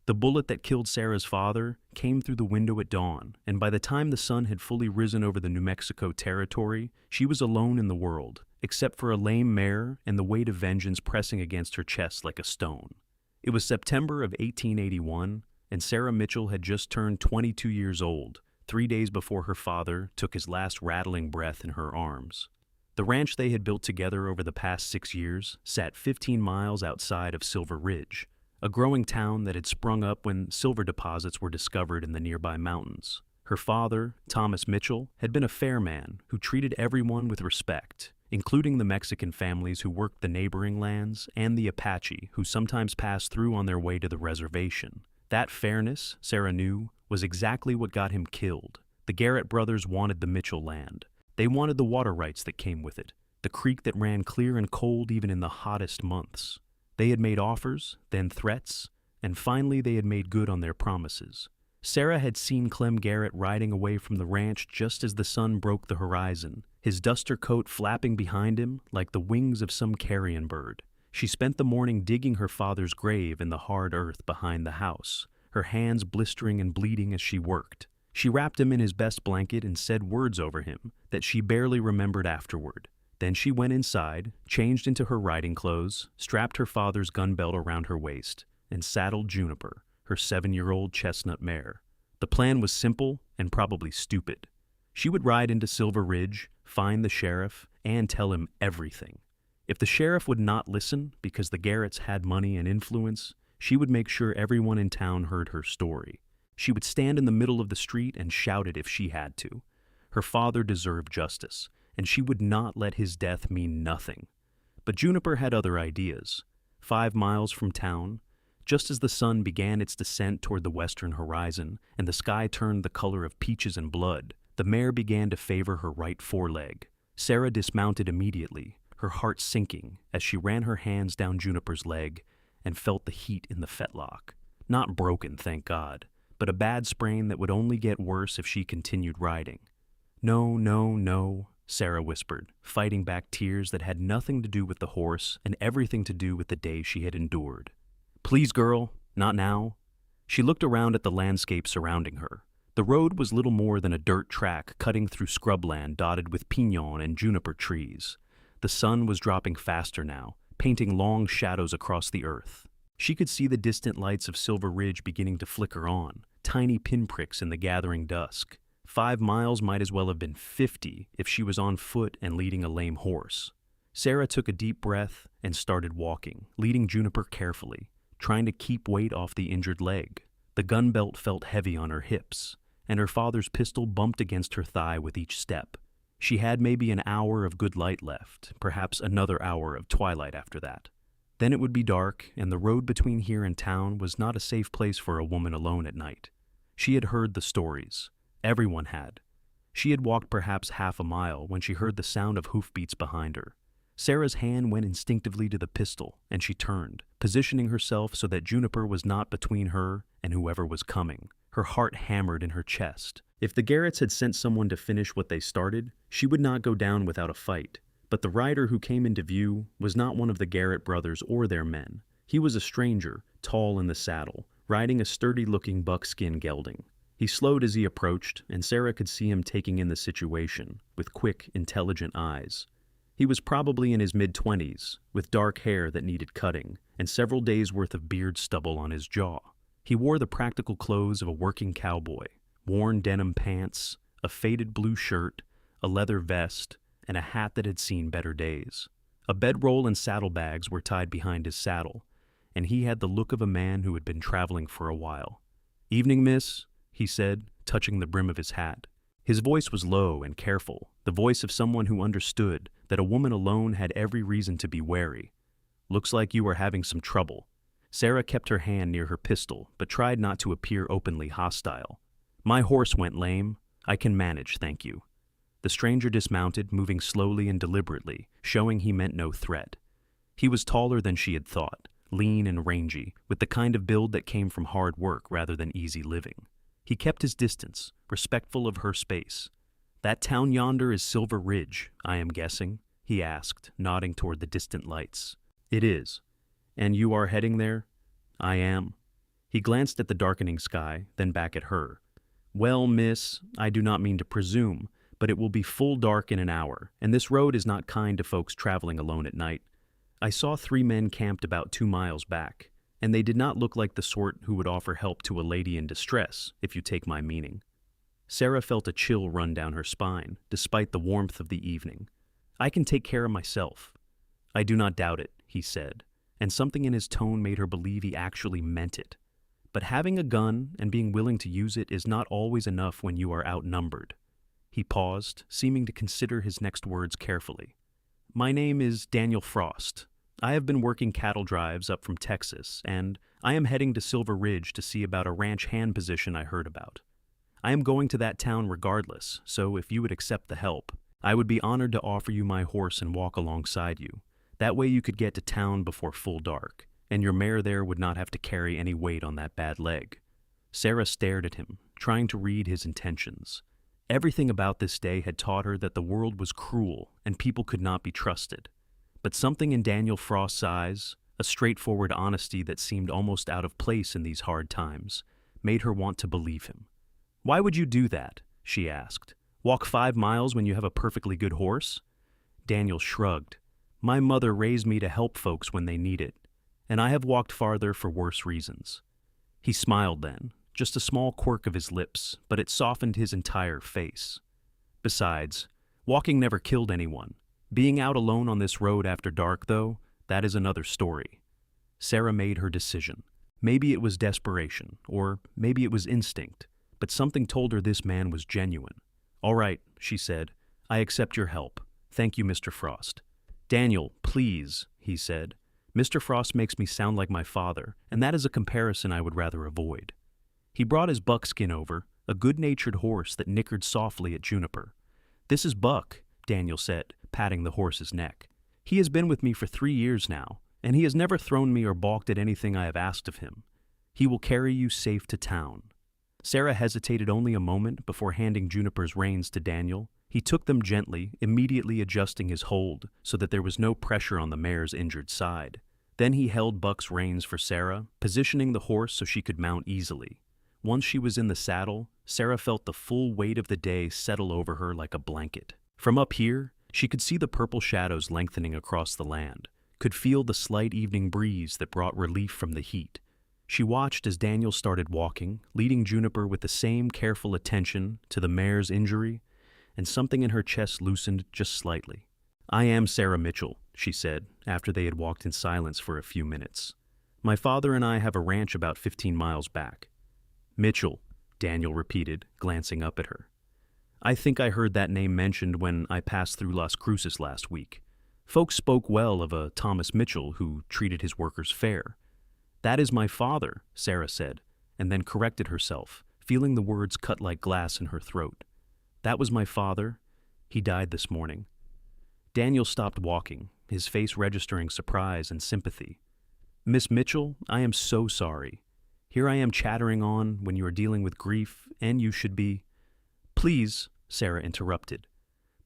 The bullet that killed Sarah's father came through the window at dawn, and by the time the sun had fully risen over the New Mexico territory, she was alone in the world, except for a lame mare and the weight of vengeance pressing against her chest like a stone. It was September of 1881, and Sarah Mitchell had just turned 22 years old, 3 days before her father took his last rattling breath in her arms. The ranch they had built together over the past 6 years sat 15 miles outside of Silver Ridge, a growing town that had sprung up when silver deposits were discovered in the nearby mountains. Her father, Thomas Mitchell, had been a fair man who treated everyone with respect, including the Mexican families who worked the neighboring lands and the Apache who sometimes passed through on their way to the reservation. That fairness, Sarah knew, was exactly what got him killed. The Garrett brothers wanted the Mitchell land. They wanted the water rights that came with it, the creek that ran clear and cold even in the hottest months. They had made offers, then threats, and finally they had made good on their promises. Sarah had seen Clem Garrett riding away from the ranch just as the sun broke the horizon, his duster coat flapping behind him like the wings of some carrion bird. She spent the morning digging her father's grave in the hard earth behind the house, her hands blistering and bleeding as she worked. She wrapped him in his best blanket and said words over him that she barely remembered afterward. Then she went inside, changed into her riding clothes, strapped her father's gun belt around her waist, and saddled Juniper, her 7-year-old chestnut mare. The plan was simple and probably stupid. She would ride into Silver Ridge, find the sheriff, and tell him everything. If the sheriff would not listen because the Garretts had money and influence, she would make sure everyone in town heard her story. She would stand in the middle of the street and shout it if she had to. Her father deserved justice, and she would not let his death mean nothing. But Juniper had other ideas. 5 miles from town, just as the sun began its descent toward the western horizon and the sky turned the color of peaches and blood, the mare began to favor her right foreleg. Sarah dismounted immediately, her heart sinking as she ran her hands down Juniper's leg and felt the heat in the fetlock. Not broken, thank God, but a bad sprain that would only get worse if she continued riding. No, no, no, Sarah whispered, fighting back tears that had nothing to do with the horse and everything to do with the day she had endured. Please, girl, not now. She looked around at the landscape surrounding her. The road was little more than a dirt track cutting through scrubland dotted with pinon and juniper trees. The sun was dropping faster now, painting long shadows across the earth. She could see the distant lights of Silver Ridge beginning to flicker on, tiny pinpricks in the gathering dusk. 5 miles might as well have been 50 if she was on foot and leading a lame horse. Sarah took a deep breath and started walking, leading Juniper carefully, trying to keep weight off the injured leg. The gun belt felt heavy on her hips, and her father's pistol bumped against her thigh with each step. She had maybe an hour of good light left, perhaps another hour of twilight after that. Then it would be dark, and the road between here and town was not a safe place for a woman alone at night. She had heard the stories. Everyone had. She had walked perhaps half a mile when she heard the sound of hoofbeats behind her. Sarah's hand went instinctively to the pistol, and she turned, positioning herself so that Juniper was not between her and whoever was coming. Her heart hammered in her chest. If the Garretts had sent someone to finish what they started, she would not go down without a fight. But the rider who came into view was not one of the Garrett brothers or their men. He was a stranger, tall in the saddle, riding a sturdy-looking buckskin gelding. He slowed as he approached, and Sarah could see him taking in the situation, with quick, intelligent eyes. He was probably in his mid-20s, with dark hair that needed cutting, and several days' worth of beard stubble on his jaw. He wore the practical clothes of a working cowboy, worn denim pants, a faded blue shirt, a leather vest, and a hat that had seen better days. A bedroll and saddlebags were tied behind his saddle, and he had the look of a man who had been traveling for a while. "Evening, miss," he said, touching the brim of his hat. His voice was low and careful, the voice of someone who understood that a woman alone had every reason to be wary. "Looks like you are having some trouble." Sarah kept her hand near her pistol, but tried not to appear openly hostile. "My horse went lame. I can manage, thank you." The stranger dismounted, moving slowly and deliberately, showing he meant no threat. He was taller than she had thought, lean and rangy, with the kind of build that came from hard work rather than easy living. He kept his distance, respectful of her space. "That town yonder is Silver Ridge, I am guessing?" he asked, nodding toward the distant lights. "It is. And you are heading there?" "I am." He glanced at the darkening sky, then back at her. Well, miss, I do not mean to presume, but it will be full dark in an hour, and this road is not kind to folks traveling alone at night. I saw 3 men camped about 2 miles back, and they did not look like the sort who would offer help to a lady in distress, if you take my meaning. Sarah felt a chill run down her spine, despite the warmth of the evening. I can take care of myself. I do not doubt it, he said, and something in his tone made her believe he actually meant it. But having a gun and being willing to use it is not always enough when you are outnumbered. He paused, seeming to consider his next words carefully. My name is Daniel Frost. I have been working cattle drives up from Texas, and I am heading to Silver Ridge to see about a ranch hand position I heard about. I am going to that town regardless, so if you would accept the help, I would be honored to offer you my horse and walk alongside you. That way you could get to town before full dark, and your mare there would not have to carry any weight on that bad leg. Sarah stared at him, trying to read his intentions. Everything about this day had taught her that the world was cruel and people could not be trusted. But something in Daniel Frost's eyes, a straightforward honesty that seemed almost out of place in these hard times, made her want to believe him. Why would you do that? She asked. Walk 5 miles when you have a perfectly good horse? Daniel shrugged. My mother raised me to help folks when they need it, and I have walked farther for worse reasons. He smiled then, just a small quirk of his lips, but it softened his entire face. Besides, walking never killed anyone. Being out alone on this road after dark, though, that is another story. Sarah made her decision. Maybe it was desperation, or maybe it was instinct, but something told her this man was genuine. All right, she said, I accept your help. Thank you, Mr. Frost. Daniel, please, he said. Mr. Frost makes me sound like my father, and that is a comparison I would rather avoid. He brought his buckskin over, a good-natured horse that nickered softly at Juniper. This is Buck, Daniel said, patting the horse's neck. He has been with me for 3 years now, and he has never thrown me or balked at anything I have asked of him. He will carry you safe to town. Sarah hesitated only a moment before handing Juniper's reins to Daniel. He took them gently, immediately adjusting his hold so that there was no pressure on the mare's injured side. Then he held Buck's reins for Sarah, positioning the horse so she could mount easily. Once she was in the saddle, Sarah felt the full weight of the day settle over her like a blanket. From up here, she could see the purple shadows lengthening across the land, could feel the slight evening breeze that brought relief from the heat. She watched as Daniel started walking, leading Juniper with the same careful attention to the mare's injury, and something in her chest loosened just slightly. I am Sarah Mitchell, she said, after they had walked in silence for a few minutes. My father and I have a ranch about 15 miles back. Mitchell, Daniel repeated, glancing up at her. I think I heard that name mentioned when I passed through Las Cruces last week. Folks spoke well of a Thomas Mitchell who treated his workers fair. That is my father, Sarah said, and then corrected herself, feeling the words cut like glass in her throat. That was my father. He died this morning. Daniel stopped walking, his face registering surprise and sympathy. Miss Mitchell, I am so sorry. Here I am chattering on when you are dealing with grief, and you should be... Please, Sarah interrupted.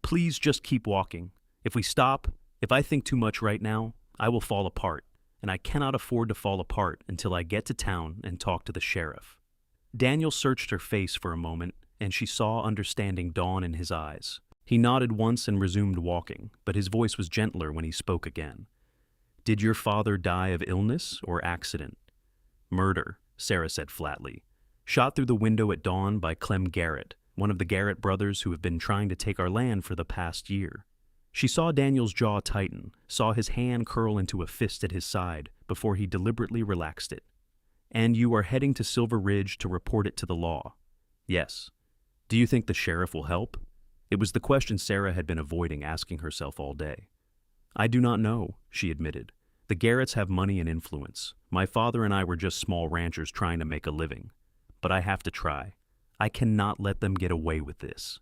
Please just keep walking. If we stop, if I think too much right now, I will fall apart, and I cannot afford to fall apart until I get to town and talk to the sheriff. Daniel searched her face for a moment, and she saw understanding dawn in his eyes. He nodded once and resumed walking, but his voice was gentler when he spoke again. Did your father die of illness or accident? Murder, Sarah said flatly. Shot through the window at dawn by Clem Garrett, one of the Garrett brothers who have been trying to take our land for the past year. She saw Daniel's jaw tighten, saw his hand curl into a fist at his side before he deliberately relaxed it. And you are heading to Silver Ridge to report it to the law? Yes. Do you think the sheriff will help? It was the question Sarah had been avoiding asking herself all day. I do not know, she admitted. The Garretts have money and influence. My father and I were just small ranchers trying to make a living. But I have to try. I cannot let them get away with this.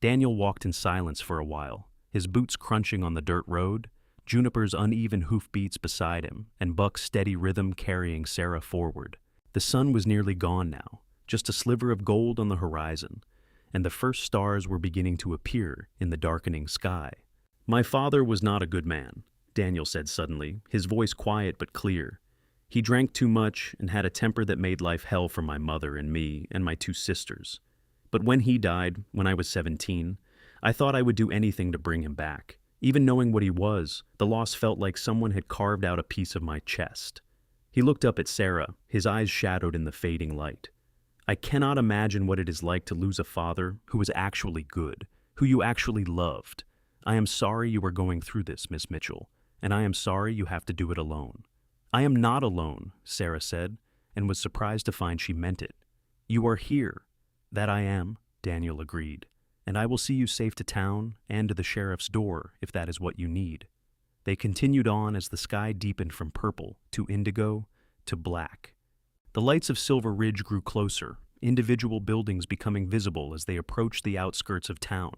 Daniel walked in silence for a while, his boots crunching on the dirt road, Juniper's uneven hoofbeats beside him, and Buck's steady rhythm carrying Sarah forward. The sun was nearly gone now, just a sliver of gold on the horizon, and the first stars were beginning to appear in the darkening sky. My father was not a good man, Daniel said suddenly, his voice quiet but clear. He drank too much and had a temper that made life hell for my mother and me and my two sisters. But when he died, when I was 17, I thought I would do anything to bring him back. Even knowing what he was, the loss felt like someone had carved out a piece of my chest. He looked up at Sarah, his eyes shadowed in the fading light. I cannot imagine what it is like to lose a father who was actually good, who you actually loved. I am sorry you are going through this, Miss Mitchell, and I am sorry you have to do it alone. I am not alone, Sarah said, and was surprised to find she meant it. You are here. That I am, Daniel agreed, and I will see you safe to town and to the sheriff's door if that is what you need. They continued on as the sky deepened from purple to indigo to black. The lights of Silver Ridge grew closer, individual buildings becoming visible as they approached the outskirts of town.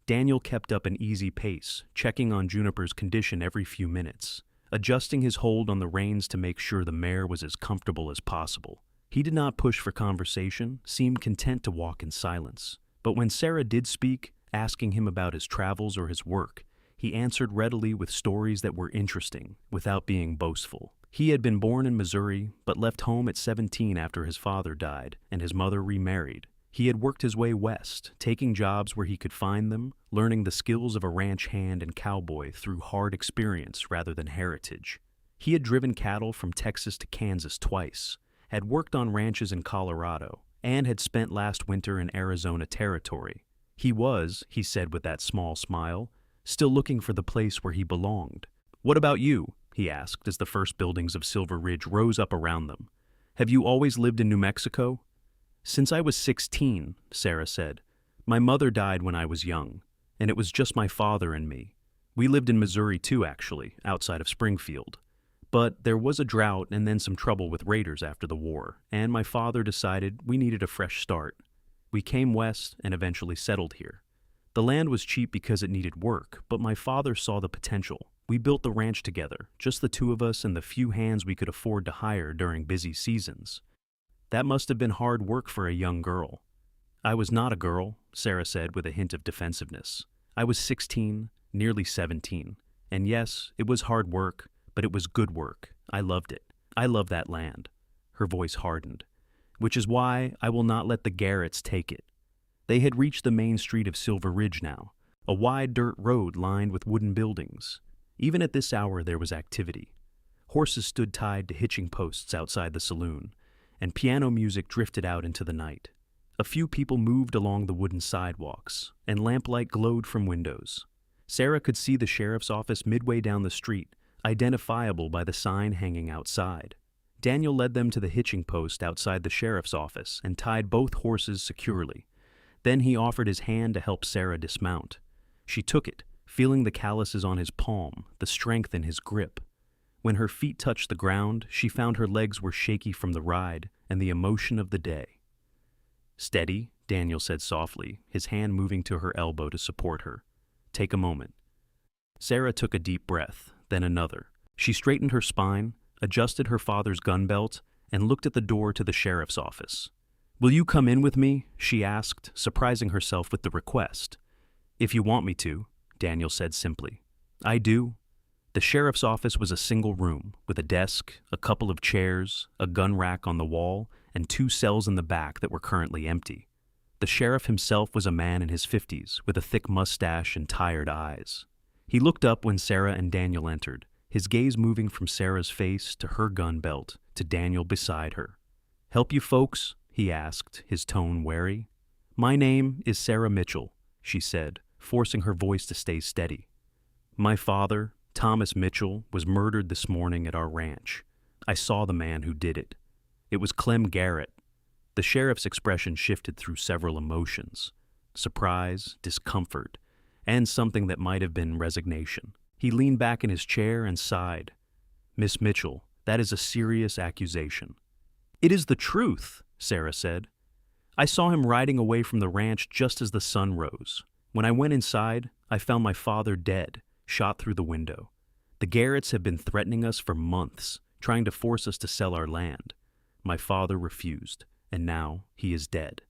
Daniel kept up an easy pace, checking on Juniper's condition every few minutes, adjusting his hold on the reins to make sure the mare was as comfortable as possible. He did not push for conversation, seemed content to walk in silence. But when Sarah did speak, asking him about his travels or his work, he answered readily with stories that were interesting, without being boastful. He had been born in Missouri, but left home at 17 after his father died and his mother remarried. He had worked his way west, taking jobs where he could find them, learning the skills of a ranch hand and cowboy through hard experience rather than heritage. He had driven cattle from Texas to Kansas twice, had worked on ranches in Colorado, and had spent last winter in Arizona Territory. He was, he said with that small smile, still looking for the place where he belonged. "What about you?" he asked as the first buildings of Silver Ridge rose up around them. "Have you always lived in New Mexico?" "Since I was 16, Sarah said. "My mother died when I was young, and it was just my father and me. We lived in Missouri too, actually, outside of Springfield. But there was a drought and then some trouble with raiders after the war, and my father decided we needed a fresh start. We came west and eventually settled here. The land was cheap because it needed work, but my father saw the potential. We built the ranch together, just the two of us and the few hands we could afford to hire during busy seasons. That must have been hard work for a young girl." "I was not a girl," Sarah said with a hint of defensiveness. "I was 16, nearly 17. And yes, it was hard work, but it was good work. I loved it. I love that land." Her voice hardened. "Which is why I will not let the Garretts take it." They had reached the main street of Silver Ridge now, a wide dirt road lined with wooden buildings. Even at this hour there was activity. Horses stood tied to hitching posts outside the saloon, and piano music drifted out into the night. A few people moved along the wooden sidewalks, and lamplight glowed from windows. Sarah could see the sheriff's office midway down the street, identifiable by the sign hanging outside. Daniel led them to the hitching post outside the sheriff's office and tied both horses securely. Then he offered his hand to help Sarah dismount. She took it, feeling the calluses on his palm, the strength in his grip. When her feet touched the ground, she found her legs were shaky from the ride and the emotion of the day. "Steady," Daniel said softly, his hand moving to her elbow to support her. "Take a moment." Sarah took a deep breath, then another. She straightened her spine, adjusted her father's gun belt, and looked at the door to the sheriff's office. "Will you come in with me?" she asked, surprising herself with the request. "If you want me to," Daniel said simply. "I do." The sheriff's office was a single room, with a desk, a couple of chairs, a gun rack on the wall, and 2 cells in the back that were currently empty. The sheriff himself was a man in his 50s, with a thick mustache and tired eyes. He looked up when Sarah and Daniel entered, his gaze moving from Sarah's face to her gun belt to Daniel beside her. "Help you folks?" he asked, his tone wary. "My name is Sarah Mitchell," she said, forcing her voice to stay steady. "My father, Thomas Mitchell, was murdered this morning at our ranch. I saw the man who did it. It was Clem Garrett." The sheriff's expression shifted through several emotions: surprise, discomfort, and something that might have been resignation. He leaned back in his chair and sighed. "Miss Mitchell, that is a serious accusation." "It is the truth," Sarah said. "I saw him riding away from the ranch just as the sun rose. When I went inside, I found my father dead, shot through the window. The Garretts have been threatening us for months, trying to force us to sell our land. My father refused, and now he is dead."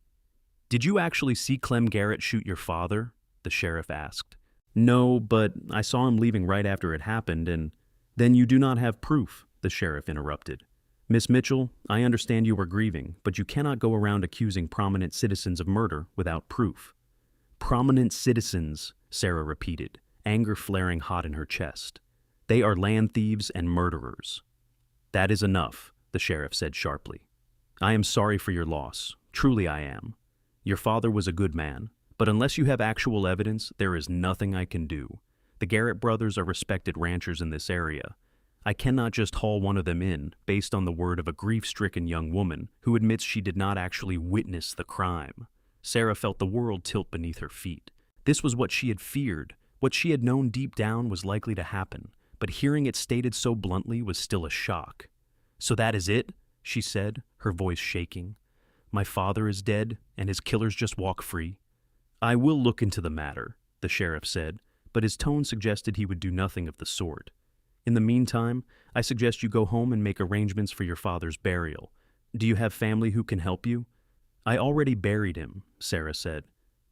"Did you actually see Clem Garrett shoot your father?" the sheriff asked. "No, but I saw him leaving right after it happened, and—" "Then you do not have proof," the sheriff interrupted. Miss Mitchell, I understand you are grieving, but you cannot go around accusing prominent citizens of murder without proof. Prominent citizens, Sarah repeated, anger flaring hot in her chest. They are land thieves and murderers. That is enough, the sheriff said sharply. I am sorry for your loss. Truly I am. Your father was a good man, but unless you have actual evidence, there is nothing I can do. The Garrett brothers are respected ranchers in this area. I cannot just haul one of them in based on the word of a grief-stricken young woman who admits she did not actually witness the crime. Sarah felt the world tilt beneath her feet. This was what she had feared. What she had known deep down was likely to happen, but hearing it stated so bluntly was still a shock. So that is it? She said, her voice shaking. My father is dead, and his killers just walk free. I will look into the matter, the sheriff said, but his tone suggested he would do nothing of the sort. In the meantime, I suggest you go home and make arrangements for your father's burial. Do you have family who can help you? I already buried him, Sarah said,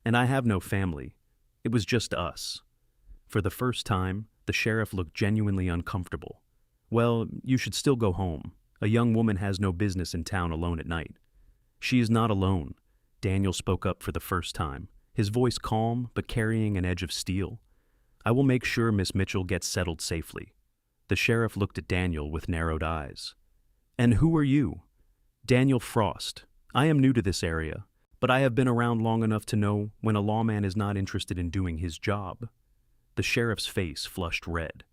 and I have no family. It was just us. For the first time, the sheriff looked genuinely uncomfortable. Well, you should still go home. A young woman has no business in town alone at night. She is not alone, Daniel spoke up for the first time, his voice calm but carrying an edge of steel. I will make sure Miss Mitchell gets settled safely. The sheriff looked at Daniel with narrowed eyes. And who are you? Daniel Frost. I am new to this area, but I have been around long enough to know when a lawman is not interested in doing his job. The sheriff's face flushed red.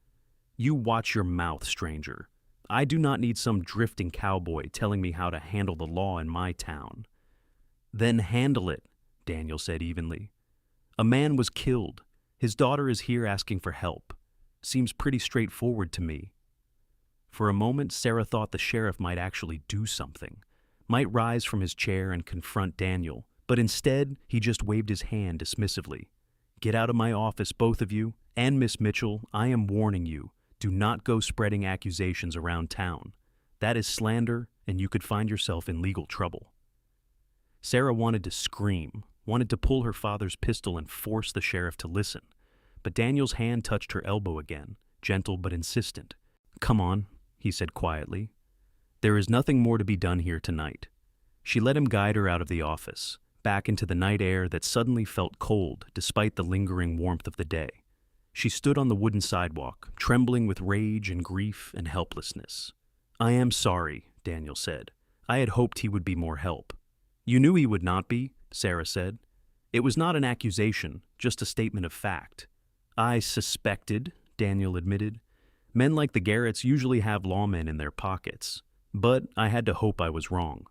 You watch your mouth, stranger. I do not need some drifting cowboy telling me how to handle the law in my town. Then handle it, Daniel said evenly. A man was killed. His daughter is here asking for help. Seems pretty straightforward to me. For a moment, Sarah thought the sheriff might actually do something, might rise from his chair and confront Daniel, but instead, he just waved his hand dismissively. Get out of my office, both of you, and Miss Mitchell, I am warning you. Do not go spreading accusations around town. That is slander, and you could find yourself in legal trouble. Sarah wanted to scream, wanted to pull her father's pistol and force the sheriff to listen. But Daniel's hand touched her elbow again, gentle but insistent. Come on, he said quietly. There is nothing more to be done here tonight. She let him guide her out of the office, back into the night air that suddenly felt cold despite the lingering warmth of the day. She stood on the wooden sidewalk, trembling with rage and grief and helplessness. I am sorry, Daniel said. I had hoped he would be more help. You knew he would not be, Sarah said. It was not an accusation, just a statement of fact. I suspected, Daniel admitted. Men like the Garretts usually have lawmen in their pockets. But I had to hope I was wrong.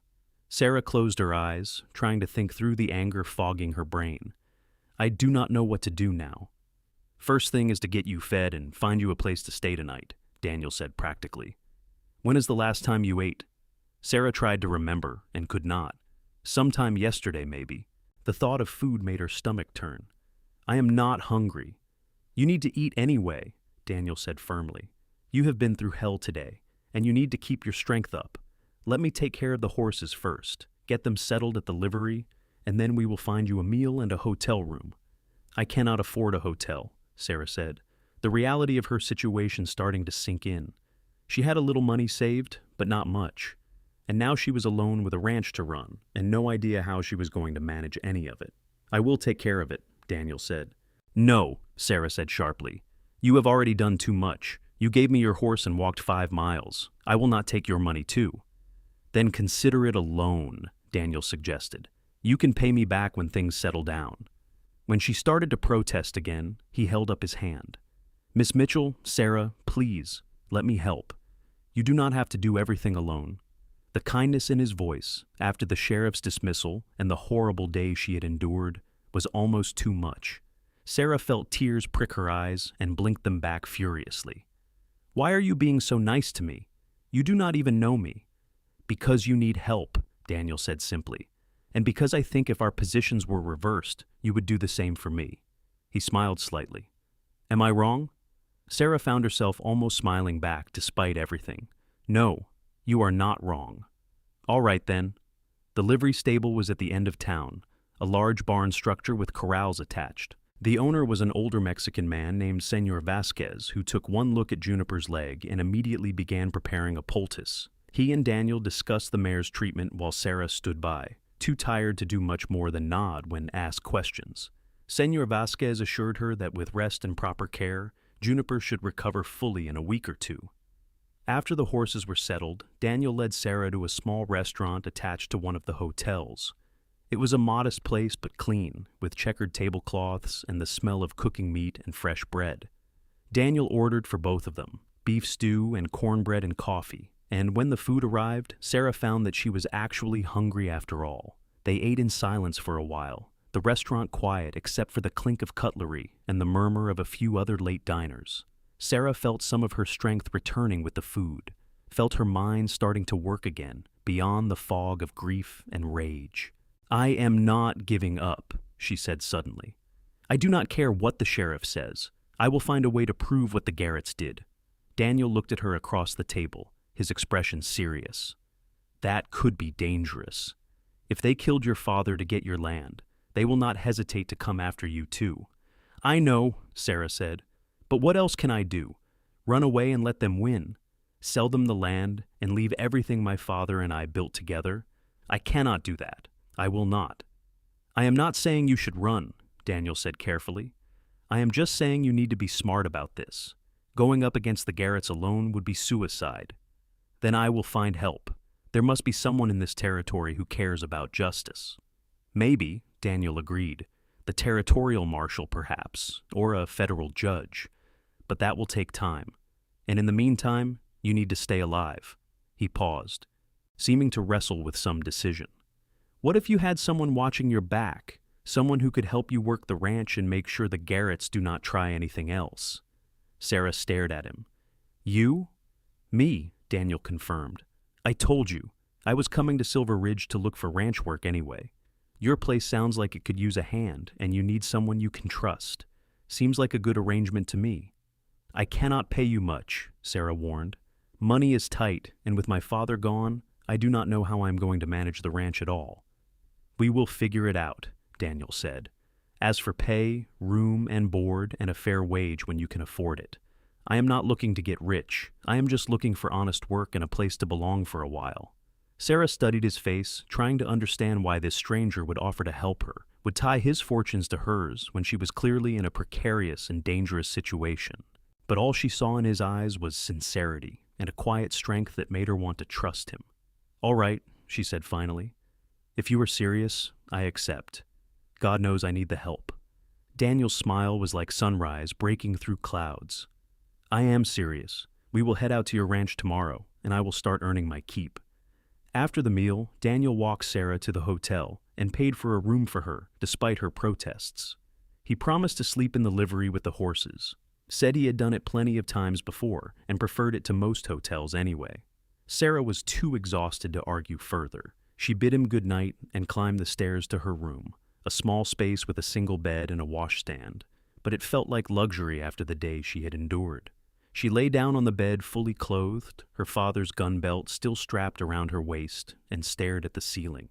Sarah closed her eyes, trying to think through the anger fogging her brain. I do not know what to do now. First thing is to get you fed and find you a place to stay tonight, Daniel said practically. When is the last time you ate? Sarah tried to remember and could not. Sometime yesterday, maybe. The thought of food made her stomach turn. I am not hungry. You need to eat anyway, Daniel said firmly. You have been through hell today, and you need to keep your strength up. Let me take care of the horses first, get them settled at the livery, and then we will find you a meal and a hotel room. I cannot afford a hotel, Sarah said, the reality of her situation starting to sink in. She had a little money saved, but not much. And now she was alone with a ranch to run, and no idea how she was going to manage any of it. I will take care of it, Daniel said. No, Sarah said sharply. You have already done too much. You gave me your horse and walked 5 miles. I will not take your money too. Then consider it a loan, Daniel suggested. You can pay me back when things settle down. When she started to protest again, he held up his hand. Miss Mitchell, Sarah, please, let me help. You do not have to do everything alone. The kindness in his voice, after the sheriff's dismissal and the horrible day she had endured, was almost too much. Sarah felt tears prick her eyes and blinked them back furiously. Why are you being so nice to me? You do not even know me. Because you need help, Daniel said simply. And because I think if our positions were reversed, you would do the same for me. He smiled slightly. Am I wrong? Sarah found herself almost smiling back despite everything. No, you are not wrong. All right then. The livery stable was at the end of town, a large barn structure with corrals attached. The owner was an older Mexican man named Señor Vasquez, who took one look at Juniper's leg and immediately began preparing a poultice. He and Daniel discussed the mayor's treatment while Sarah stood by, too tired to do much more than nod when asked questions. Senor Vasquez assured her that with rest and proper care, Juniper should recover fully in a week or two. After the horses were settled, Daniel led Sarah to a small restaurant attached to one of the hotels. It was a modest place but clean, with checkered tablecloths and the smell of cooking meat and fresh bread. Daniel ordered for both of them, beef stew and cornbread and coffee, and when the food arrived, Sarah found that she was actually hungry after all. They ate in silence for a while, the restaurant quiet except for the clink of cutlery and the murmur of a few other late diners. Sarah felt some of her strength returning with the food, felt her mind starting to work again, beyond the fog of grief and rage. "I am not giving up," she said suddenly. "I do not care what the sheriff says. I will find a way to prove what the Garretts did." Daniel looked at her across the table, his expression serious. "That could be dangerous. If they killed your father to get your land, they will not hesitate to come after you too." "I know," Sarah said, "but what else can I do? Run away and let them win? Sell them the land and leave everything my father and I built together? I cannot do that. I will not." "I am not saying you should run," Daniel said carefully. "I am just saying you need to be smart about this. Going up against the Garretts alone would be suicide. Then I will find help. There must be someone in this territory who cares about justice." "Maybe," Daniel agreed. "The territorial marshal, perhaps, or a federal judge. But that will take time. And in the meantime, you need to stay alive." He paused, seeming to wrestle with some decision. "What if you had someone watching your back, someone who could help you work the ranch and make sure the Garretts do not try anything else?" Sarah stared at him. "You?" "Me," Daniel confirmed. "I told you. I was coming to Silver Ridge to look for ranch work anyway. Your place sounds like it could use a hand, and you need someone you can trust. Seems like a good arrangement to me." "I cannot pay you much," Sarah warned. "Money is tight, and with my father gone, I do not know how I am going to manage the ranch at all." "We will figure it out," Daniel said. "As for pay, room and board, and a fair wage when you can afford it. I am not looking to get rich. I am just looking for honest work and a place to belong for a while." Sarah studied his face, trying to understand why this stranger would offer to help her, would tie his fortunes to hers when she was clearly in a precarious and dangerous situation. But all she saw in his eyes was sincerity and a quiet strength that made her want to trust him. "All right," she said finally. "If you are serious, I accept. God knows I need the help." Daniel's smile was like sunrise breaking through clouds. "I am serious. We will head out to your ranch tomorrow, and I will start earning my keep." After the meal, Daniel walked Sarah to the hotel and paid for a room for her, despite her protests. He promised to sleep in the livery with the horses, said he had done it plenty of times before and preferred it to most hotels anyway. Sarah was too exhausted to argue further. She bid him good night and climbed the stairs to her room, a small space with a single bed and a washstand, but it felt like luxury after the day she had endured. She lay down on the bed fully clothed, her father's gun belt still strapped around her waist, and stared at the ceiling.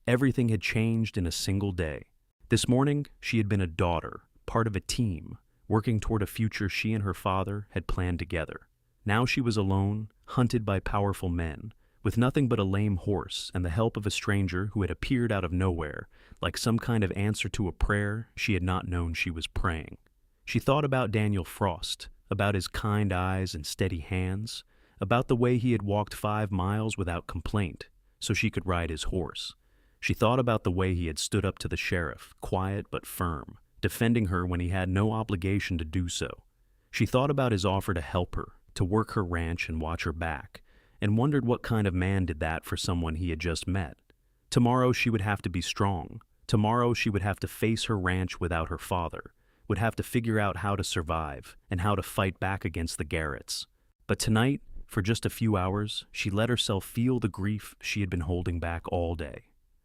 Everything had changed in a single day. This morning, she had been a daughter, part of a team, working toward a future she and her father had planned together. Now she was alone, hunted by powerful men, with nothing but a lame horse and the help of a stranger who had appeared out of nowhere, like some kind of answer to a prayer she had not known she was praying. She thought about Daniel Frost, about his kind eyes and steady hands, about the way he had walked 5 miles without complaint so she could ride his horse. She thought about the way he had stood up to the sheriff, quiet but firm, defending her when he had no obligation to do so. She thought about his offer to help her, to work her ranch and watch her back, and wondered what kind of man did that for someone he had just met. Tomorrow she would have to be strong. Tomorrow she would have to face her ranch without her father, would have to figure out how to survive and how to fight back against the Garretts. But tonight, for just a few hours, she let herself feel the grief she had been holding back all day.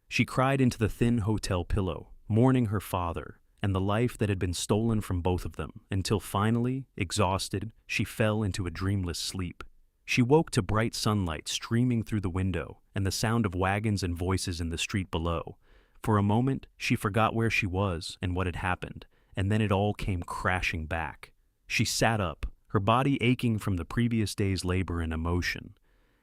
She cried into the thin hotel pillow, mourning her father and the life that had been stolen from both of them, until finally, exhausted, she fell into a dreamless sleep. She woke to bright sunlight streaming through the window and the sound of wagons and voices in the street below. For a moment, she forgot where she was and what had happened, and then it all came crashing back. She sat up, her body aching from the previous day's labor and emotion.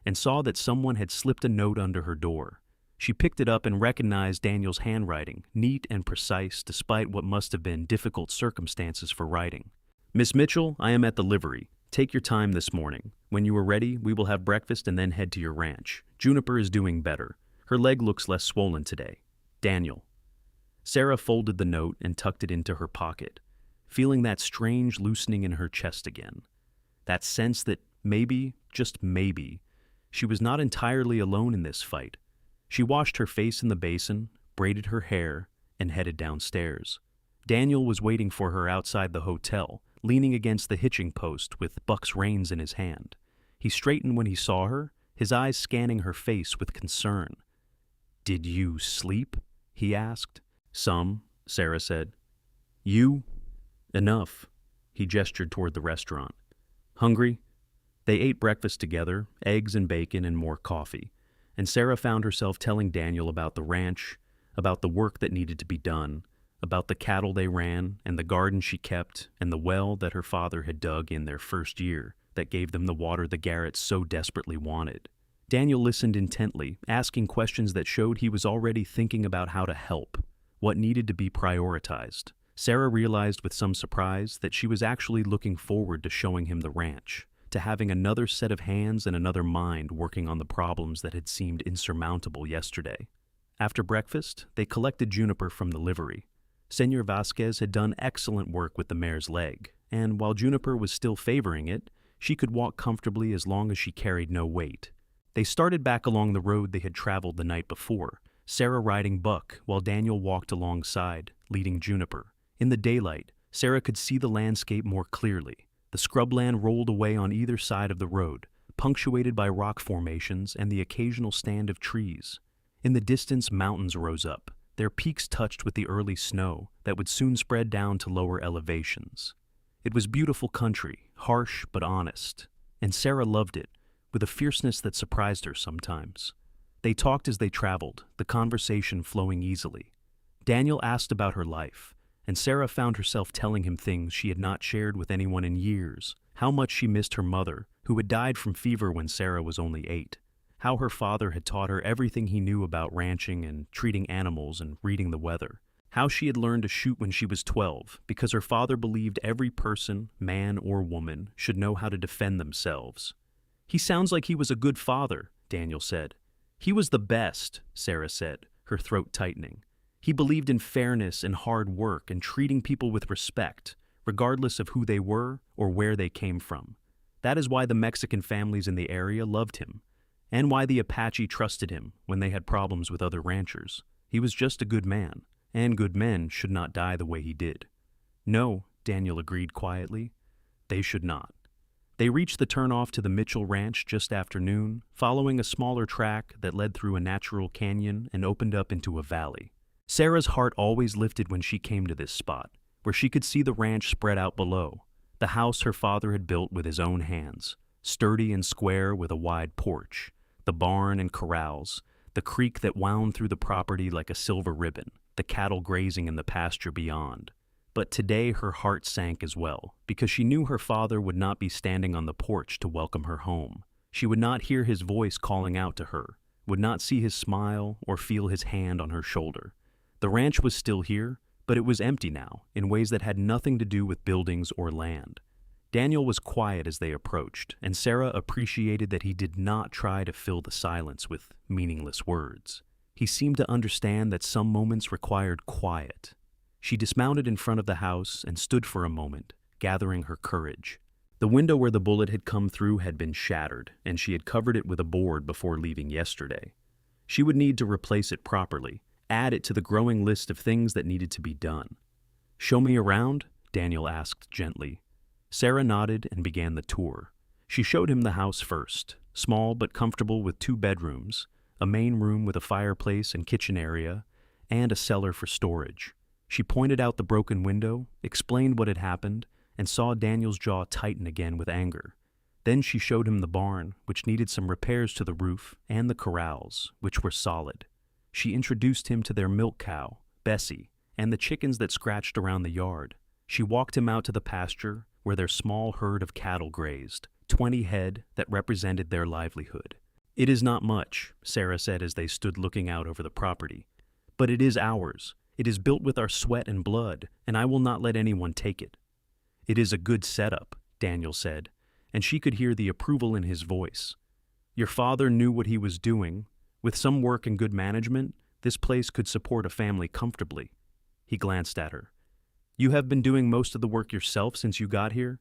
and saw that someone had slipped a note under her door. She picked it up and recognized Daniel's handwriting, neat and precise despite what must have been difficult circumstances for writing. "Miss Mitchell, I am at the livery. Take your time this morning. When you are ready, we will have breakfast and then head to your ranch. Juniper is doing better. Her leg looks less swollen today. Daniel." Sarah folded the note and tucked it into her pocket, feeling that strange loosening in her chest again. That sense that maybe, just maybe, she was not entirely alone in this fight. She washed her face in the basin, braided her hair, and headed downstairs. Daniel was waiting for her outside the hotel, leaning against the hitching post with Buck's reins in his hand. He straightened when he saw her, his eyes scanning her face with concern. "Did you sleep?" he asked. "Some," Sarah said. "You?" "Enough." He gestured toward the restaurant. "Hungry?" They ate breakfast together, eggs and bacon and more coffee, and Sarah found herself telling Daniel about the ranch, about the work that needed to be done, about the cattle they ran and the garden she kept and the well that her father had dug in their first year that gave them the water the Garretts so desperately wanted. Daniel listened intently, asking questions that showed he was already thinking about how to help, what needed to be prioritized. Sarah realized with some surprise that she was actually looking forward to showing him the ranch, to having another set of hands and another mind working on the problems that had seemed insurmountable yesterday. After breakfast, they collected Juniper from the livery. Senor Vasquez had done excellent work with the mare's leg, and while Juniper was still favoring it, she could walk comfortably as long as she carried no weight. They started back along the road they had traveled the night before, Sarah riding Buck while Daniel walked alongside, leading Juniper. In the daylight, Sarah could see the landscape more clearly. The scrubland rolled away on either side of the road, punctuated by rock formations and the occasional stand of trees. In the distance, mountains rose up, their peaks touched with the early snow that would soon spread down to lower elevations. It was beautiful country, harsh but honest, and Sarah loved it, with a fierceness that surprised her sometimes. They talked as they traveled, the conversation flowing easily. Daniel asked about her life, and Sarah found herself telling him things she had not shared with anyone in years, how much she missed her mother, who had died from fever when Sarah was only 8, how her father had taught her everything he knew about ranching and treating animals and reading the weather, how she had learned to shoot when she was 12 because her father believed every person, man or woman, should know how to defend themselves. "He sounds like he was a good father," Daniel said. "He was the best," Sarah said, her throat tightening. "He believed in fairness and hard work and treating people with respect, regardless of who they were or where they came from. That is why the Mexican families in the area loved him, and why the Apache trusted him when they had problems with other ranchers. He was just a good man, and good men should not die the way he did." "No," Daniel agreed quietly, "they should not." They reached the turnoff to the Mitchell Ranch just after noon, following a smaller track that led through a natural canyon and opened up into a valley. Sarah's heart always lifted when she came to this spot, where she could see the ranch spread out below, the house her father had built with his own hands, sturdy and square with a wide porch, the barn and corrals, the creek that wound through the property like a silver ribbon, the cattle grazing in the pasture beyond. But today her heart sank as well, because she knew her father would not be standing on the porch to welcome her home. She would not hear his voice calling out to her, would not see his smile or feel his hand on her shoulder. The ranch was still here, but it was empty now, in ways that had nothing to do with buildings or land. Daniel was quiet as they approached, and Sarah appreciated that he did not try to fill the silence with meaningless words. He seemed to understand that some moments required quiet. She dismounted in front of the house and stood for a moment, gathering her courage. The window where the bullet had come through had been shattered, and she had covered it with a board before leaving yesterday. She would need to replace it properly, add it to the growing list of things that needed to be done. "Show me around?" Daniel asked gently. Sarah nodded and began the tour. She showed him the house first, small but comfortable with 2 bedrooms, a main room with a fireplace and kitchen area, and a cellar for storage. She pointed out the broken window, explained what had happened, and saw Daniel's jaw tighten again with anger. Then she showed him the barn, which needed some repairs to the roof, and the corrals, which were solid. She introduced him to their milk cow, Bessie, and the chickens that scratched around the yard. She walked him out to the pasture, where their small herd of cattle grazed, 20 head that represented their livelihood. It is not much, Sarah said as they stood looking out over the property. But it is ours. It is built with our sweat and blood, and I will not let anyone take it. It is a good setup, Daniel said, and she could hear the approval in his voice. Your father knew what he was doing. With some work and good management, this place could support a family comfortably. He glanced at her. You have been doing most of the work yourself since you got here?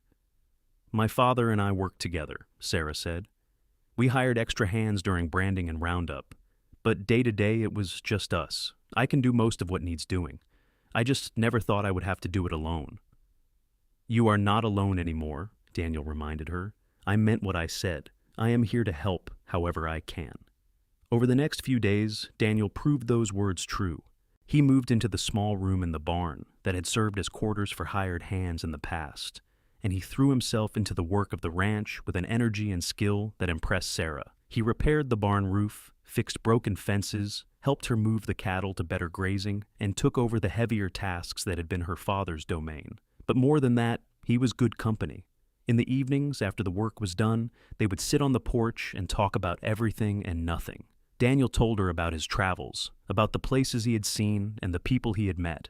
My father and I worked together, Sarah said. We hired extra hands during branding and roundup, but day to day it was just us. I can do most of what needs doing. I just never thought I would have to do it alone. You are not alone anymore, Daniel reminded her. I meant what I said. I am here to help however I can. Over the next few days, Daniel proved those words true. He moved into the small room in the barn that had served as quarters for hired hands in the past, and he threw himself into the work of the ranch with an energy and skill that impressed Sarah. He repaired the barn roof, fixed broken fences, helped her move the cattle to better grazing, and took over the heavier tasks that had been her father's domain. But more than that, he was good company. In the evenings, after the work was done, they would sit on the porch and talk about everything and nothing. Daniel told her about his travels, about the places he had seen and the people he had met.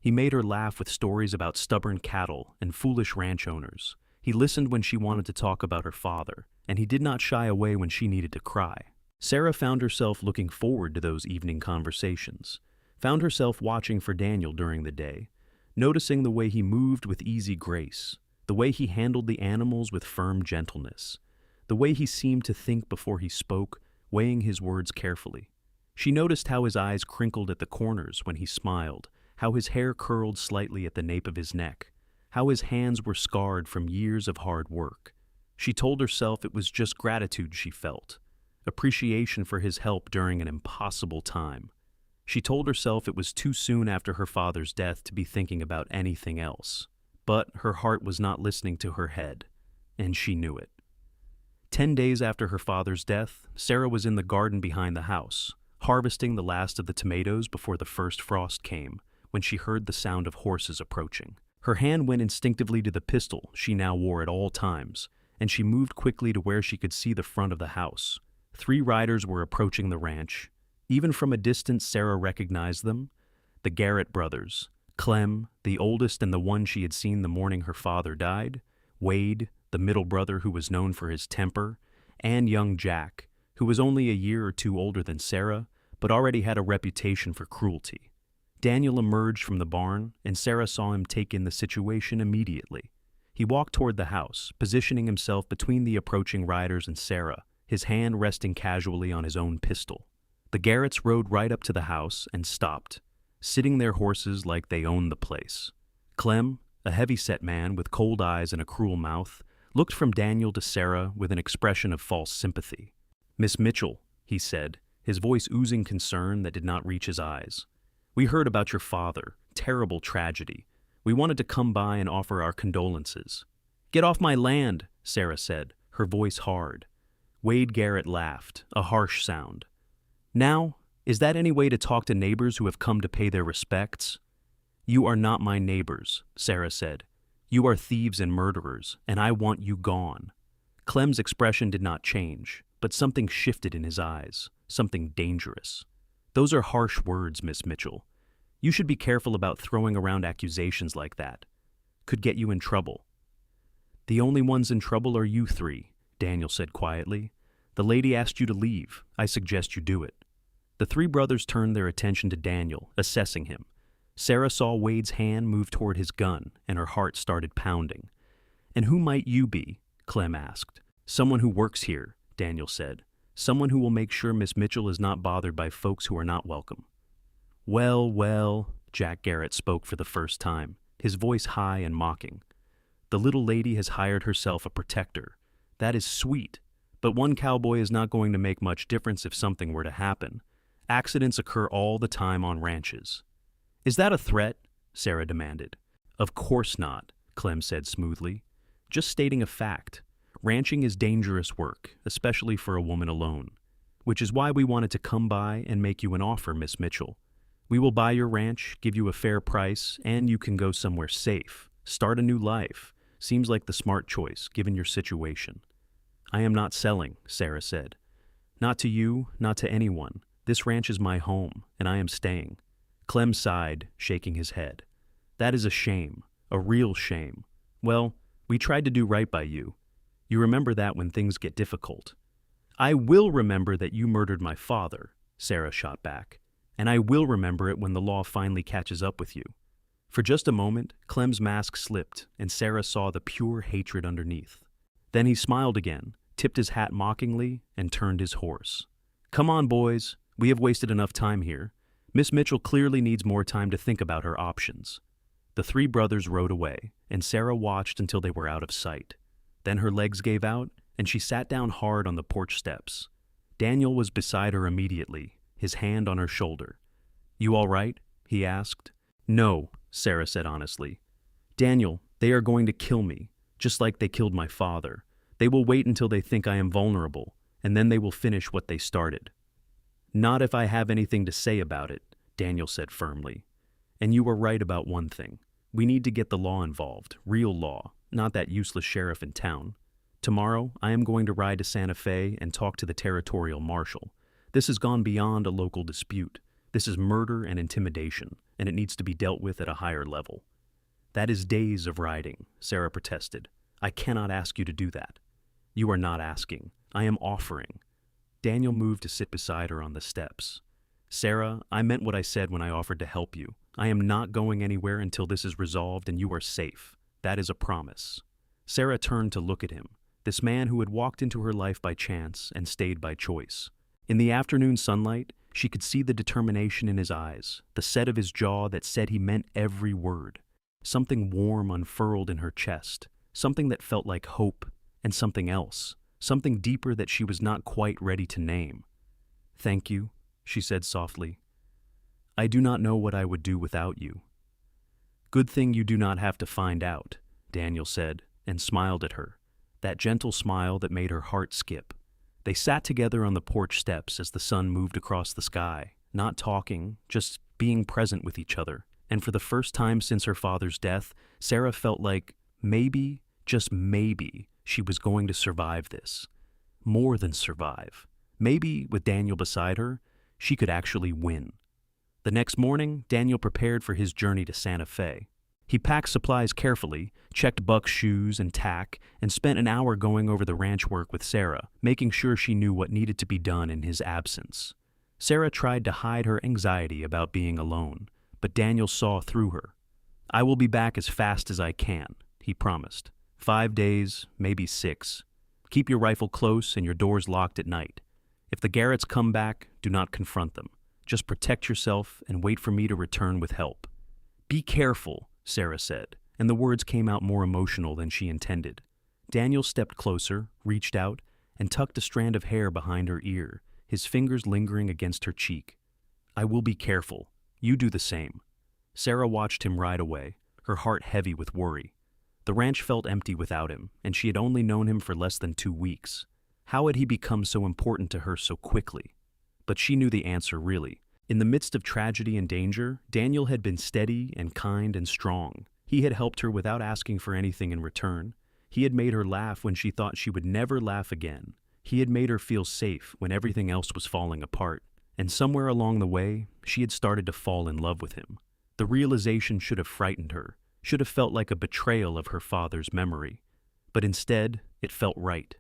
He made her laugh with stories about stubborn cattle and foolish ranch owners. He listened when she wanted to talk about her father, and he did not shy away when she needed to cry. Sarah found herself looking forward to those evening conversations, found herself watching for Daniel during the day, noticing the way he moved with easy grace, the way he handled the animals with firm gentleness, the way he seemed to think before he spoke, weighing his words carefully. She noticed how his eyes crinkled at the corners when he smiled, how his hair curled slightly at the nape of his neck, how his hands were scarred from years of hard work. She told herself it was just gratitude she felt, appreciation for his help during an impossible time. She told herself it was too soon after her father's death to be thinking about anything else. But her heart was not listening to her head, and she knew it. 10 days after her father's death, Sarah was in the garden behind the house, harvesting the last of the tomatoes before the first frost came, when she heard the sound of horses approaching. Her hand went instinctively to the pistol she now wore at all times, and she moved quickly to where she could see the front of the house. 3 riders were approaching the ranch. Even from a distance, Sarah recognized them. The Garrett brothers, Clem, the oldest and the one she had seen the morning her father died, Wade, the middle brother who was known for his temper, and young Jack, who was only a year or 2 older than Sarah, but already had a reputation for cruelty. Daniel emerged from the barn, and Sarah saw him take in the situation immediately. He walked toward the house, positioning himself between the approaching riders and Sarah, his hand resting casually on his own pistol. The Garretts rode right up to the house and stopped, sitting their horses like they owned the place. Clem, a heavy-set man with cold eyes and a cruel mouth, looked from Daniel to Sarah with an expression of false sympathy. "Miss Mitchell," he said, his voice oozing concern that did not reach his eyes. "We heard about your father. Terrible tragedy. We wanted to come by and offer our condolences." "Get off my land," Sarah said, her voice hard. Wade Garrett laughed, a harsh sound. "Now, is that any way to talk to neighbors who have come to pay their respects?" "You are not my neighbors," Sarah said. "You are thieves and murderers, and I want you gone." Clem's expression did not change, but something shifted in his eyes, something dangerous. "Those are harsh words, Miss Mitchell. You should be careful about throwing around accusations like that. Could get you in trouble." "The only ones in trouble are you 3, Daniel said quietly. "The lady asked you to leave. I suggest you do it." The 3 brothers turned their attention to Daniel, assessing him. Sarah saw Wade's hand move toward his gun, and her heart started pounding. "And who might you be?" Clem asked. "Someone who works here," Daniel said. "Someone who will make sure Miss Mitchell is not bothered by folks who are not welcome." Well, Jack Garrett spoke for the first time, his voice high and mocking. "The little lady has hired herself a protector. That is sweet, but one cowboy is not going to make much difference if something were to happen. Accidents occur all the time on ranches." "Is that a threat?" Sarah demanded. "Of course not," Clem said smoothly. "Just stating a fact. Ranching is dangerous work, especially for a woman alone. Which is why we wanted to come by and make you an offer, Miss Mitchell. We will buy your ranch, give you a fair price, and you can go somewhere safe. Start a new life. Seems like the smart choice, given your situation." "I am not selling," Sarah said. Not to you, not to anyone. This ranch is my home, and I am staying. Clem sighed, shaking his head. That is a shame, a real shame. Well, we tried to do right by you. You remember that when things get difficult. I will remember that you murdered my father, Sarah shot back, and I will remember it when the law finally catches up with you. For just a moment, Clem's mask slipped, and Sarah saw the pure hatred underneath. Then he smiled again, tipped his hat mockingly, and turned his horse. Come on, boys. We have wasted enough time here. Miss Mitchell clearly needs more time to think about her options. The three brothers rode away, and Sarah watched until they were out of sight. Then her legs gave out, and she sat down hard on the porch steps. Daniel was beside her immediately, his hand on her shoulder. You all right? He asked. No, Sarah said honestly. Daniel, they are going to kill me, just like they killed my father. They will wait until they think I am vulnerable, and then they will finish what they started. Not if I have anything to say about it, Daniel said firmly. And you were right about one thing. We need to get the law involved, real law, not that useless sheriff in town. Tomorrow, I am going to ride to Santa Fe and talk to the territorial marshal. This has gone beyond a local dispute. This is murder and intimidation, and it needs to be dealt with at a higher level. That is days of riding, Sarah protested. I cannot ask you to do that. You are not asking. I am offering. Daniel moved to sit beside her on the steps. Sarah, I meant what I said when I offered to help you. I am not going anywhere until this is resolved and you are safe. That is a promise. Sarah turned to look at him, this man who had walked into her life by chance and stayed by choice. In the afternoon sunlight, she could see the determination in his eyes, the set of his jaw that said he meant every word. Something warm unfurled in her chest, something that felt like hope, and something else, something deeper that she was not quite ready to name. Thank you, she said softly. I do not know what I would do without you. Good thing you do not have to find out, Daniel said, and smiled at her, that gentle smile that made her heart skip. They sat together on the porch steps as the sun moved across the sky, not talking, just being present with each other. And for the first time since her father's death, Sarah felt like maybe, just maybe, she was going to survive this. More than survive. Maybe, with Daniel beside her, she could actually win. The next morning, Daniel prepared for his journey to Santa Fe. He packed supplies carefully, checked Buck's shoes and tack, and spent an hour going over the ranch work with Sarah, making sure she knew what needed to be done in his absence. Sarah tried to hide her anxiety about being alone, but Daniel saw through her. I will be back as fast as I can, he promised. 5 days, maybe 6. Keep your rifle close and your doors locked at night. If the Garretts come back, do not confront them. Just protect yourself and wait for me to return with help. Be careful, Sarah said, and the words came out more emotional than she intended. Daniel stepped closer, reached out, and tucked a strand of hair behind her ear, his fingers lingering against her cheek. I will be careful. You do the same. Sarah watched him ride away, her heart heavy with worry. The ranch felt empty without him, and she had only known him for less than 2 weeks. How had he become so important to her so quickly? But she knew the answer, really. In the midst of tragedy and danger, Daniel had been steady and kind and strong. He had helped her without asking for anything in return. He had made her laugh when she thought she would never laugh again. He had made her feel safe when everything else was falling apart. And somewhere along the way, she had started to fall in love with him. The realization should have frightened her, should have felt like a betrayal of her father's memory. But instead, it felt right.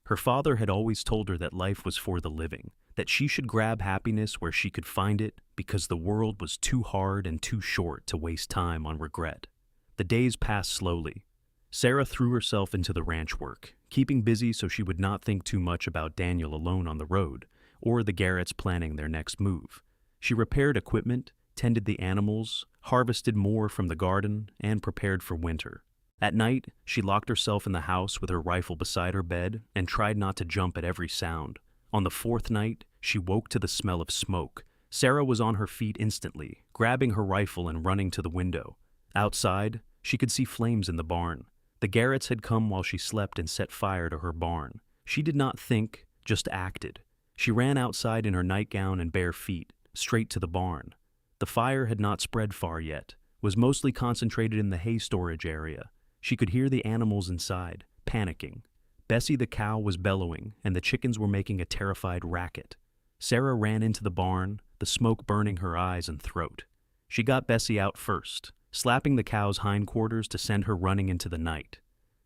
Her father had always told her that life was for the living, that she should grab happiness where she could find it because the world was too hard and too short to waste time on regret. The days passed slowly. Sarah threw herself into the ranch work, keeping busy so she would not think too much about Daniel alone on the road, or the Garretts planning their next move. She repaired equipment, tended the animals, harvested more from the garden, and prepared for winter. At night, she locked herself in the house with her rifle beside her bed and tried not to jump at every sound. On the 4th night, she woke to the smell of smoke. Sarah was on her feet instantly, grabbing her rifle and running to the window. Outside, she could see flames in the barn. The Garretts had come while she slept and set fire to her barn. She did not think, just acted. She ran outside in her nightgown and bare feet, straight to the barn. The fire had not spread far yet, was mostly concentrated in the hay storage area. She could hear the animals inside, panicking. Bessie the cow was bellowing, and the chickens were making a terrified racket. Sarah ran into the barn, the smoke burning her eyes and throat. She got Bessie out first, slapping the cow's hindquarters to send her running into the night.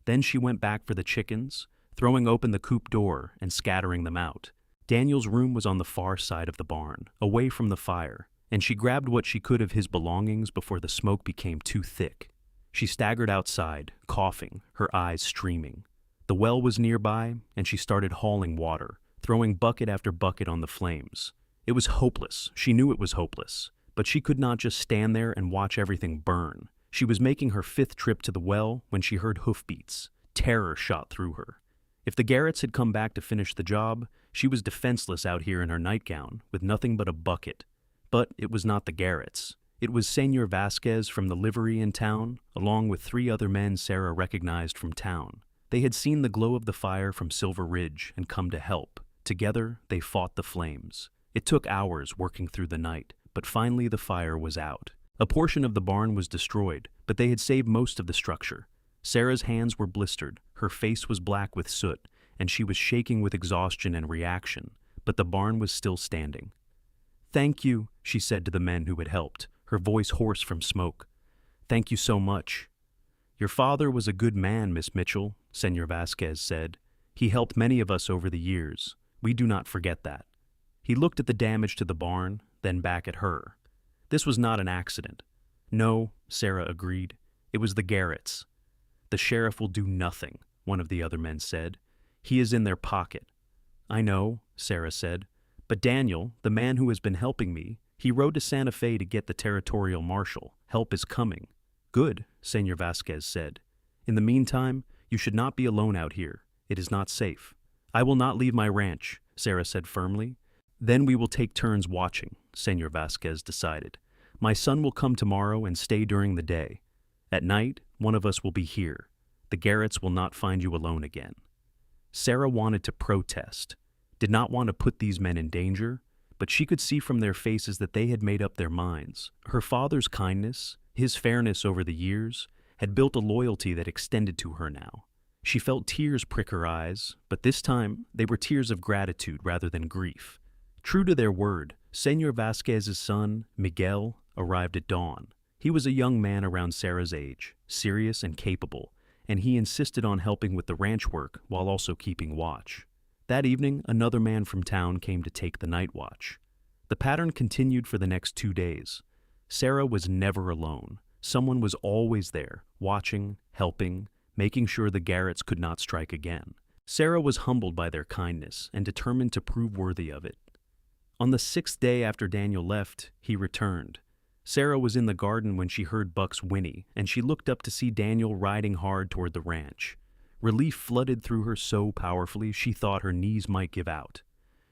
Then she went back for the chickens, throwing open the coop door and scattering them out. Daniel's room was on the far side of the barn, away from the fire, and she grabbed what she could of his belongings before the smoke became too thick. She staggered outside, coughing, her eyes streaming. The well was nearby, and she started hauling water, throwing bucket after bucket on the flames. It was hopeless. She knew it was hopeless. But she could not just stand there and watch everything burn. She was making her 5th trip to the well when she heard hoofbeats. Terror shot through her. If the Garretts had come back to finish the job, she was defenseless out here in her nightgown, with nothing but a bucket. But it was not the Garretts. It was Senor Vasquez from the livery in town, along with 3 other men Sarah recognized from town. They had seen the glow of the fire from Silver Ridge and come to help. Together, they fought the flames. It took hours working through the night, but finally the fire was out. A portion of the barn was destroyed, but they had saved most of the structure. Sarah's hands were blistered, her face was black with soot, and she was shaking with exhaustion and reaction, but the barn was still standing. "Thank you," she said to the men who had helped, her voice hoarse from smoke. "Thank you so much." "Your father was a good man, Miss Mitchell," Senor Vasquez said. "He helped many of us over the years. We do not forget that." He looked at the damage to the barn, then back at her. This was not an accident. "No," Sarah agreed. "It was the Garretts." "The sheriff will do nothing," one of the other men said. "He is in their pocket." "I know," Sarah said. "But Daniel, the man who has been helping me, he rode to Santa Fe to get the territorial marshal. Help is coming." "Good," Senor Vasquez said. "In the meantime, you should not be alone out here. It is not safe." "I will not leave my ranch," Sarah said firmly. "Then we will take turns watching," Senor Vasquez decided. "My son will come tomorrow and stay during the day. At night, one of us will be here. The Garretts will not find you alone again." Sarah wanted to protest, did not want to put these men in danger, but she could see from their faces that they had made up their minds. Her father's kindness, his fairness over the years, had built a loyalty that extended to her now. She felt tears prick her eyes, but this time they were tears of gratitude rather than grief. True to their word, Senor Vasquez's son, Miguel, arrived at dawn. He was a young man around Sarah's age, serious and capable, and he insisted on helping with the ranch work while also keeping watch. That evening, another man from town came to take the night watch. The pattern continued for the next 2 days. Sarah was never alone. Someone was always there, watching, helping, making sure the Garretts could not strike again. Sarah was humbled by their kindness and determined to prove worthy of it. On the 6th day after Daniel left, he returned. Sarah was in the garden when she heard Buck's whinny, and she looked up to see Daniel riding hard toward the ranch. Relief flooded through her so powerfully she thought her knees might give out.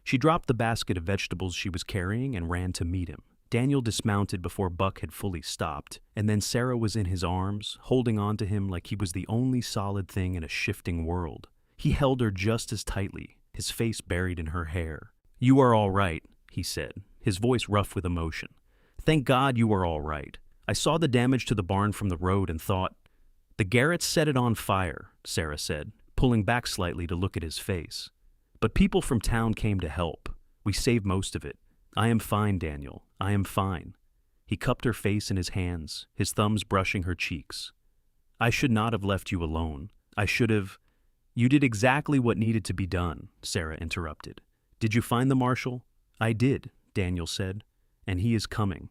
She dropped the basket of vegetables she was carrying and ran to meet him. Daniel dismounted before Buck had fully stopped, and then Sarah was in his arms, holding on to him like he was the only solid thing in a shifting world. He held her just as tightly, his face buried in her hair. "You are all right," he said, his voice rough with emotion. "Thank God you are all right. I saw the damage to the barn from the road and thought—" "The Garretts set it on fire," Sarah said, pulling back slightly to look at his face. "But people from town came to help. We saved most of it. I am fine, Daniel. I am fine." He cupped her face in his hands, his thumbs brushing her cheeks. "I should not have left you alone. I should have—" "You did exactly what needed to be done," Sarah interrupted. "Did you find the marshal?" "I did," Daniel said, "and he is coming.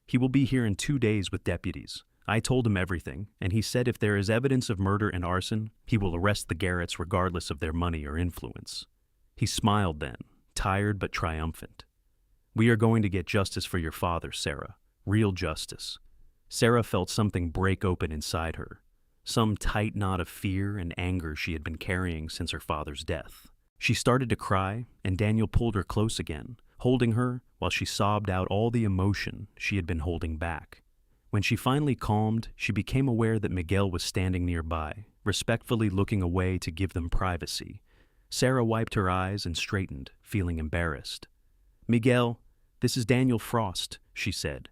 He will be here in 2 days with deputies. I told him everything, and he said if there is evidence of murder and arson, he will arrest the Garretts regardless of their money or influence." He smiled then, tired but triumphant. "We are going to get justice for your father, Sarah. Real justice." Sarah felt something break open inside her, some tight knot of fear and anger she had been carrying since her father's death. She started to cry, and Daniel pulled her close again, holding her while she sobbed out all the emotion she had been holding back. When she finally calmed, she became aware that Miguel was standing nearby, respectfully looking away to give them privacy. Sarah wiped her eyes and straightened, feeling embarrassed. "Miguel, this is Daniel Frost," she said.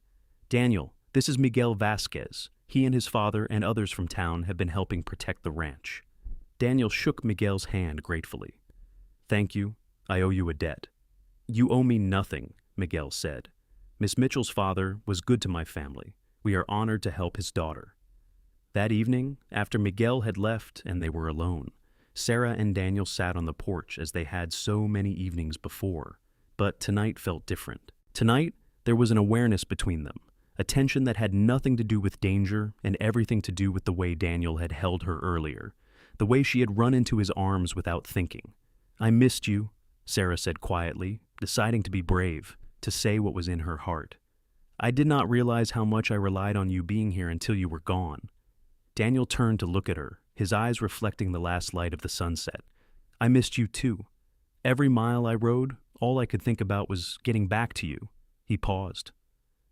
"Daniel, this is Miguel Vasquez. He and his father and others from town have been helping protect the ranch." Daniel shook Miguel's hand gratefully. "Thank you. I owe you a debt." "You owe me nothing," Miguel said. "Miss Mitchell's father was good to my family. We are honored to help his daughter." That evening, after Miguel had left and they were alone, Sarah and Daniel sat on the porch as they had so many evenings before. But tonight felt different. Tonight, there was an awareness between them, a tension that had nothing to do with danger and everything to do with the way Daniel had held her earlier, the way she had run into his arms without thinking. "I missed you," Sarah said quietly, deciding to be brave, to say what was in her heart. "I did not realize how much I relied on you being here until you were gone." Daniel turned to look at her, his eyes reflecting the last light of the sunset. "I missed you too. Every mile I rode, all I could think about was getting back to you." He paused.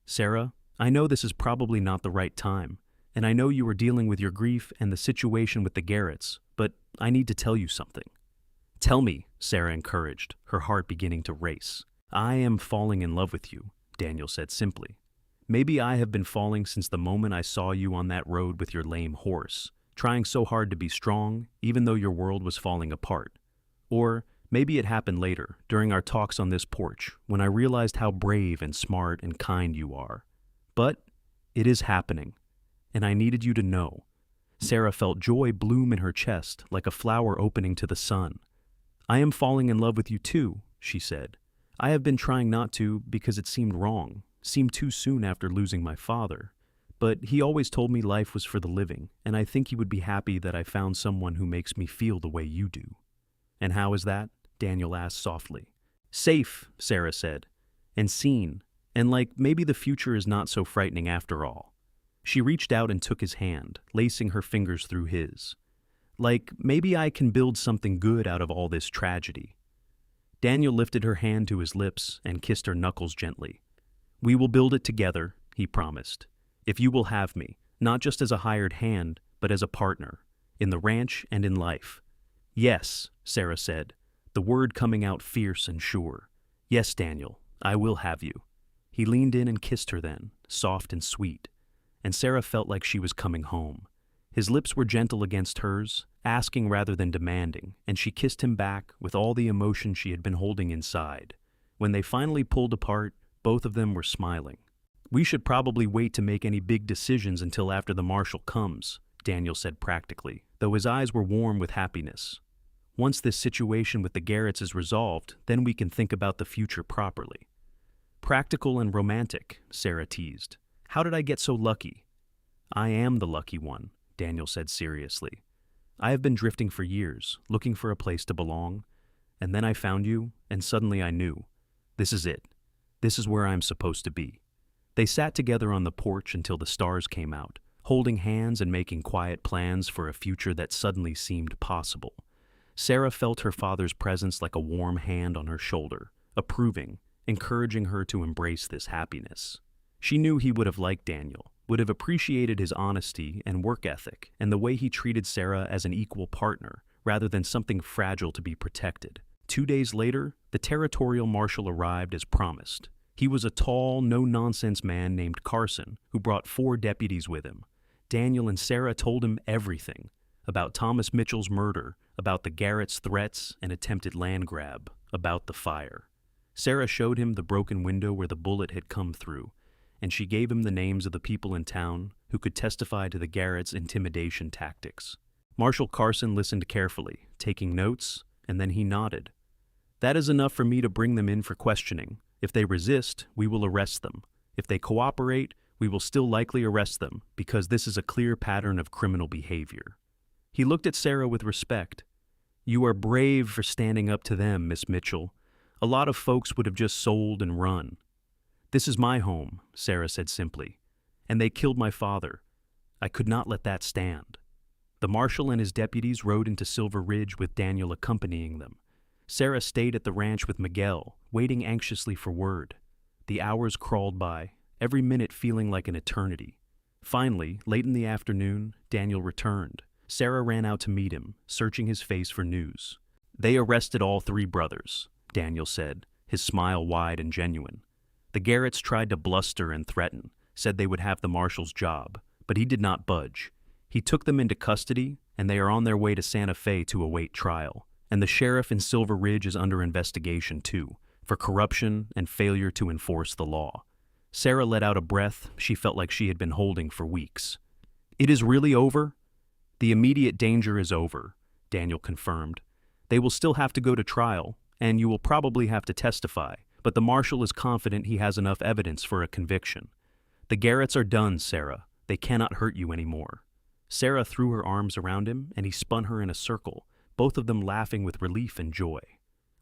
"Sarah, I know this is probably not the right time, and I know you are dealing with your grief and the situation with the Garretts, but I need to tell you something." "Tell me," Sarah encouraged, her heart beginning to race. "I am falling in love with you," Daniel said simply. "Maybe I have been falling since the moment I saw you on that road with your lame horse, trying so hard to be strong, even though your world was falling apart. Or maybe it happened later, during our talks on this porch, when I realized how brave and smart and kind you are. But it is happening, and I needed you to know." Sarah felt joy bloom in her chest like a flower opening to the sun. "I am falling in love with you too," she said. "I have been trying not to because it seemed wrong, seemed too soon after losing my father. But he always told me life was for the living, and I think he would be happy that I found someone who makes me feel the way you do." "And how is that?" Daniel asked softly. "Safe," Sarah said, "and seen, and like maybe the future is not so frightening after all." She reached out and took his hand, lacing her fingers through his. "Like maybe I can build something good out of all this tragedy." Daniel lifted her hand to his lips and kissed her knuckles gently. "We will build it together," he promised. "If you will have me, not just as a hired hand, but as a partner, in the ranch and in life." "Yes," Sarah said, the word coming out fierce and sure. "Yes, Daniel, I will have you." He leaned in and kissed her then, soft and sweet, and Sarah felt like she was coming home. His lips were gentle against hers, asking rather than demanding, and she kissed him back with all the emotion she had been holding inside. When they finally pulled apart, both of them were smiling. "We should probably wait to make any big decisions until after the marshal comes," Daniel said practically, though his eyes were warm with happiness. "Once this situation with the Garretts is resolved, then we can think about the future properly." "Practical and romantic," Sarah teased. "How did I get so lucky?" "I am the lucky one," Daniel said seriously. "I have been drifting for years, looking for a place to belong, and then I found you, and suddenly I knew. This is it. This is where I'm supposed to be." They sat together on the porch until the stars came out, holding hands and making quiet plans for a future that suddenly seemed possible. Sarah felt her father's presence like a warm hand on her shoulder, approving, encouraging her to embrace this happiness. She knew he would have liked Daniel, would have appreciated his honesty and work ethic, and the way he treated Sarah as an equal partner, rather than something fragile to be protected. 2 days later, the territorial marshal arrived as promised. He was a tall, no-nonsense man named Carson, who brought 4 deputies with him. Daniel and Sarah told him everything, about Thomas Mitchell's murder, about the Garretts' threats and attempted land grab, about the fire. Sarah showed him the broken window where the bullet had come through, and she gave him the names of the people in town who could testify to the Garretts' intimidation tactics. Marshal Carson listened carefully, taking notes, and then he nodded. "That is enough for me to bring them in for questioning. If they resist, we will arrest them. If they cooperate, we will still likely arrest them, because this is a clear pattern of criminal behavior." He looked at Sarah with respect. "You are brave for standing up to them, Miss Mitchell. A lot of folks would have just sold and run." "This is my home," Sarah said simply, "and they killed my father. I could not let that stand." The marshal and his deputies rode into Silver Ridge with Daniel accompanying them. Sarah stayed at the ranch with Miguel, waiting anxiously for word. The hours crawled by, every minute feeling like an eternity. Finally, late in the afternoon, Daniel returned. Sarah ran out to meet him, searching his face for news. "They arrested all 3 brothers," Daniel said, his smile wide and genuine. "The Garretts tried to bluster and threaten, said they would have the marshal's job, but he did not budge. He took them into custody, and they are on their way to Santa Fe to await trial. And the sheriff in Silver Ridge is under investigation too, for corruption and failure to enforce the law. Sarah let out a breath she felt like she had been holding for weeks. It is really over? The immediate danger is over, Daniel confirmed. They will still have to go to trial, and you will probably have to testify, but the marshal is confident he has enough evidence for a conviction. The Garretts are done, Sarah. They cannot hurt you anymore. Sarah threw her arms around him, and he spun her in a circle, both of them laughing with relief and joy.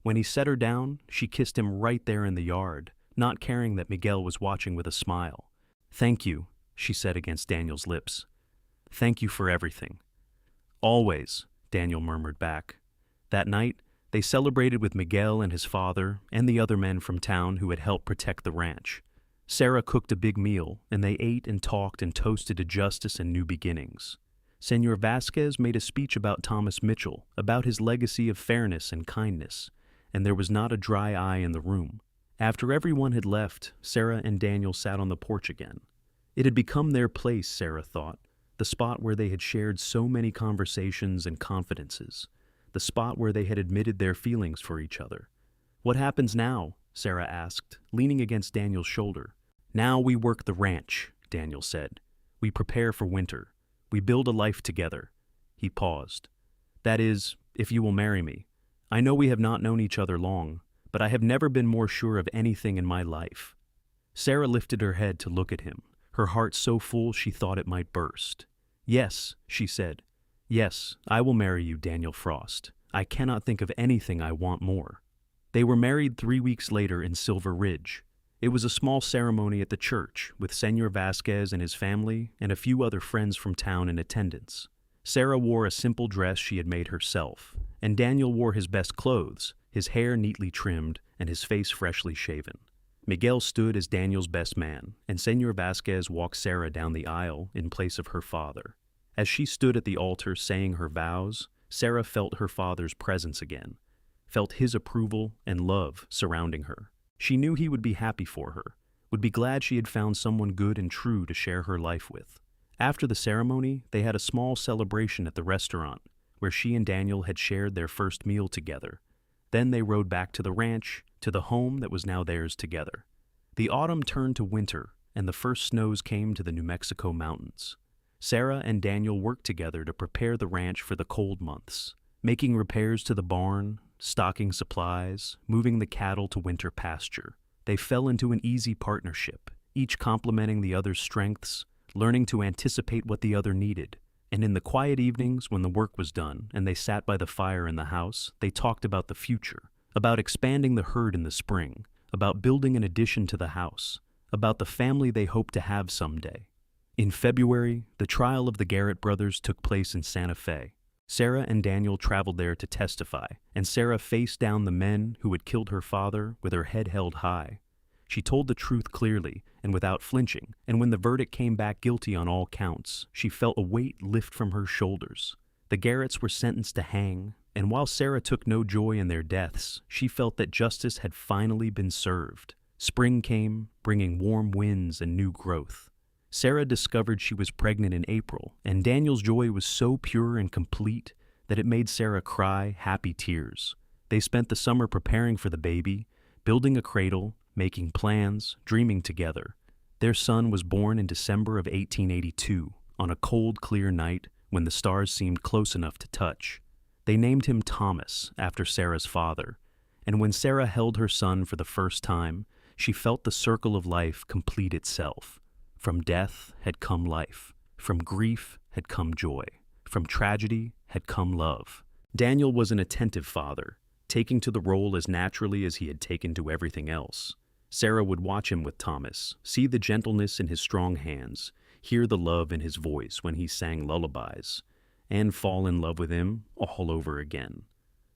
When he set her down, she kissed him right there in the yard, not caring that Miguel was watching with a smile. "Thank you," she said against Daniel's lips. "Thank you for everything." "Always," Daniel murmured back. That night, they celebrated with Miguel and his father and the other men from town who had helped protect the ranch. Sarah cooked a big meal, and they ate and talked and toasted to justice and new beginnings. Senor Vasquez made a speech about Thomas Mitchell, about his legacy of fairness and kindness, and there was not a dry eye in the room. After everyone had left, Sarah and Daniel sat on the porch again. It had become their place, Sarah thought, the spot where they had shared so many conversations and confidences, the spot where they had admitted their feelings for each other. "What happens now?" Sarah asked, leaning against Daniel's shoulder. "Now we work the ranch," Daniel said. "We prepare for winter. We build a life together." He paused. "That is, if you will marry me. I know we have not known each other long, but I have never been more sure of anything in my life." Sarah lifted her head to look at him, her heart so full she thought it might burst. "Yes," she said. "Yes, I will marry you, Daniel Frost. I cannot think of anything I want more." They were married 3 weeks later in Silver Ridge. It was a small ceremony at the church, with Senor Vasquez and his family and a few other friends from town in attendance. Sarah wore a simple dress she had made herself, and Daniel wore his best clothes, his hair neatly trimmed and his face freshly shaven. Miguel stood as Daniel's best man, and Senor Vasquez walked Sarah down the aisle in place of her father. As she stood at the altar saying her vows, Sarah felt her father's presence again, felt his approval and love surrounding her. She knew he would be happy for her, would be glad she had found someone good and true to share her life with. After the ceremony, they had a small celebration at the restaurant, where she and Daniel had shared their first meal together. Then they rode back to the ranch, to the home that was now theirs together. The autumn turned to winter, and the first snows came to the New Mexico mountains. Sarah and Daniel worked together to prepare the ranch for the cold months, making repairs to the barn, stocking supplies, moving the cattle to winter pasture. They fell into an easy partnership, each complementing the other's strengths, learning to anticipate what the other needed. And in the quiet evenings when the work was done and they sat by the fire in the house, they talked about the future, about expanding the herd in the spring, about building an addition to the house, about the family they hoped to have someday. In February, the trial of the Garrett brothers took place in Santa Fe. Sarah and Daniel traveled there to testify, and Sarah faced down the men who had killed her father with her head held high. She told the truth clearly and without flinching, and when the verdict came back guilty on all counts, she felt a weight lift from her shoulders. The Garretts were sentenced to hang, and while Sarah took no joy in their deaths, she felt that justice had finally been served. Spring came, bringing warm winds and new growth. Sarah discovered she was pregnant in April, and Daniel's joy was so pure and complete that it made Sarah cry happy tears. They spent the summer preparing for the baby, building a cradle, making plans, dreaming together. Their son was born in December of 1882, on a cold, clear night when the stars seemed close enough to touch. They named him Thomas, after Sarah's father, and when Sarah held her son for the first time, she felt the circle of life complete itself. From death had come life. From grief had come joy. From tragedy had come love. Daniel was an attentive father, taking to the role as naturally as he had taken to everything else. Sarah would watch him with Thomas, see the gentleness in his strong hands, hear the love in his voice when he sang lullabies, and fall in love with him all over again.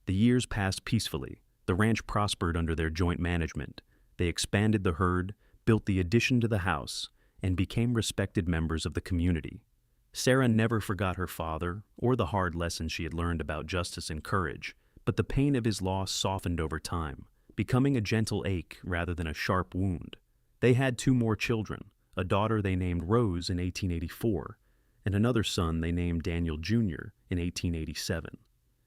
The years passed peacefully. The ranch prospered under their joint management. They expanded the herd, built the addition to the house, and became respected members of the community. Sarah never forgot her father or the hard lessons she had learned about justice and courage, but the pain of his loss softened over time, becoming a gentle ache rather than a sharp wound. They had 2 more children, a daughter they named Rose in 1884, and another son they named Daniel Jr. in 1887.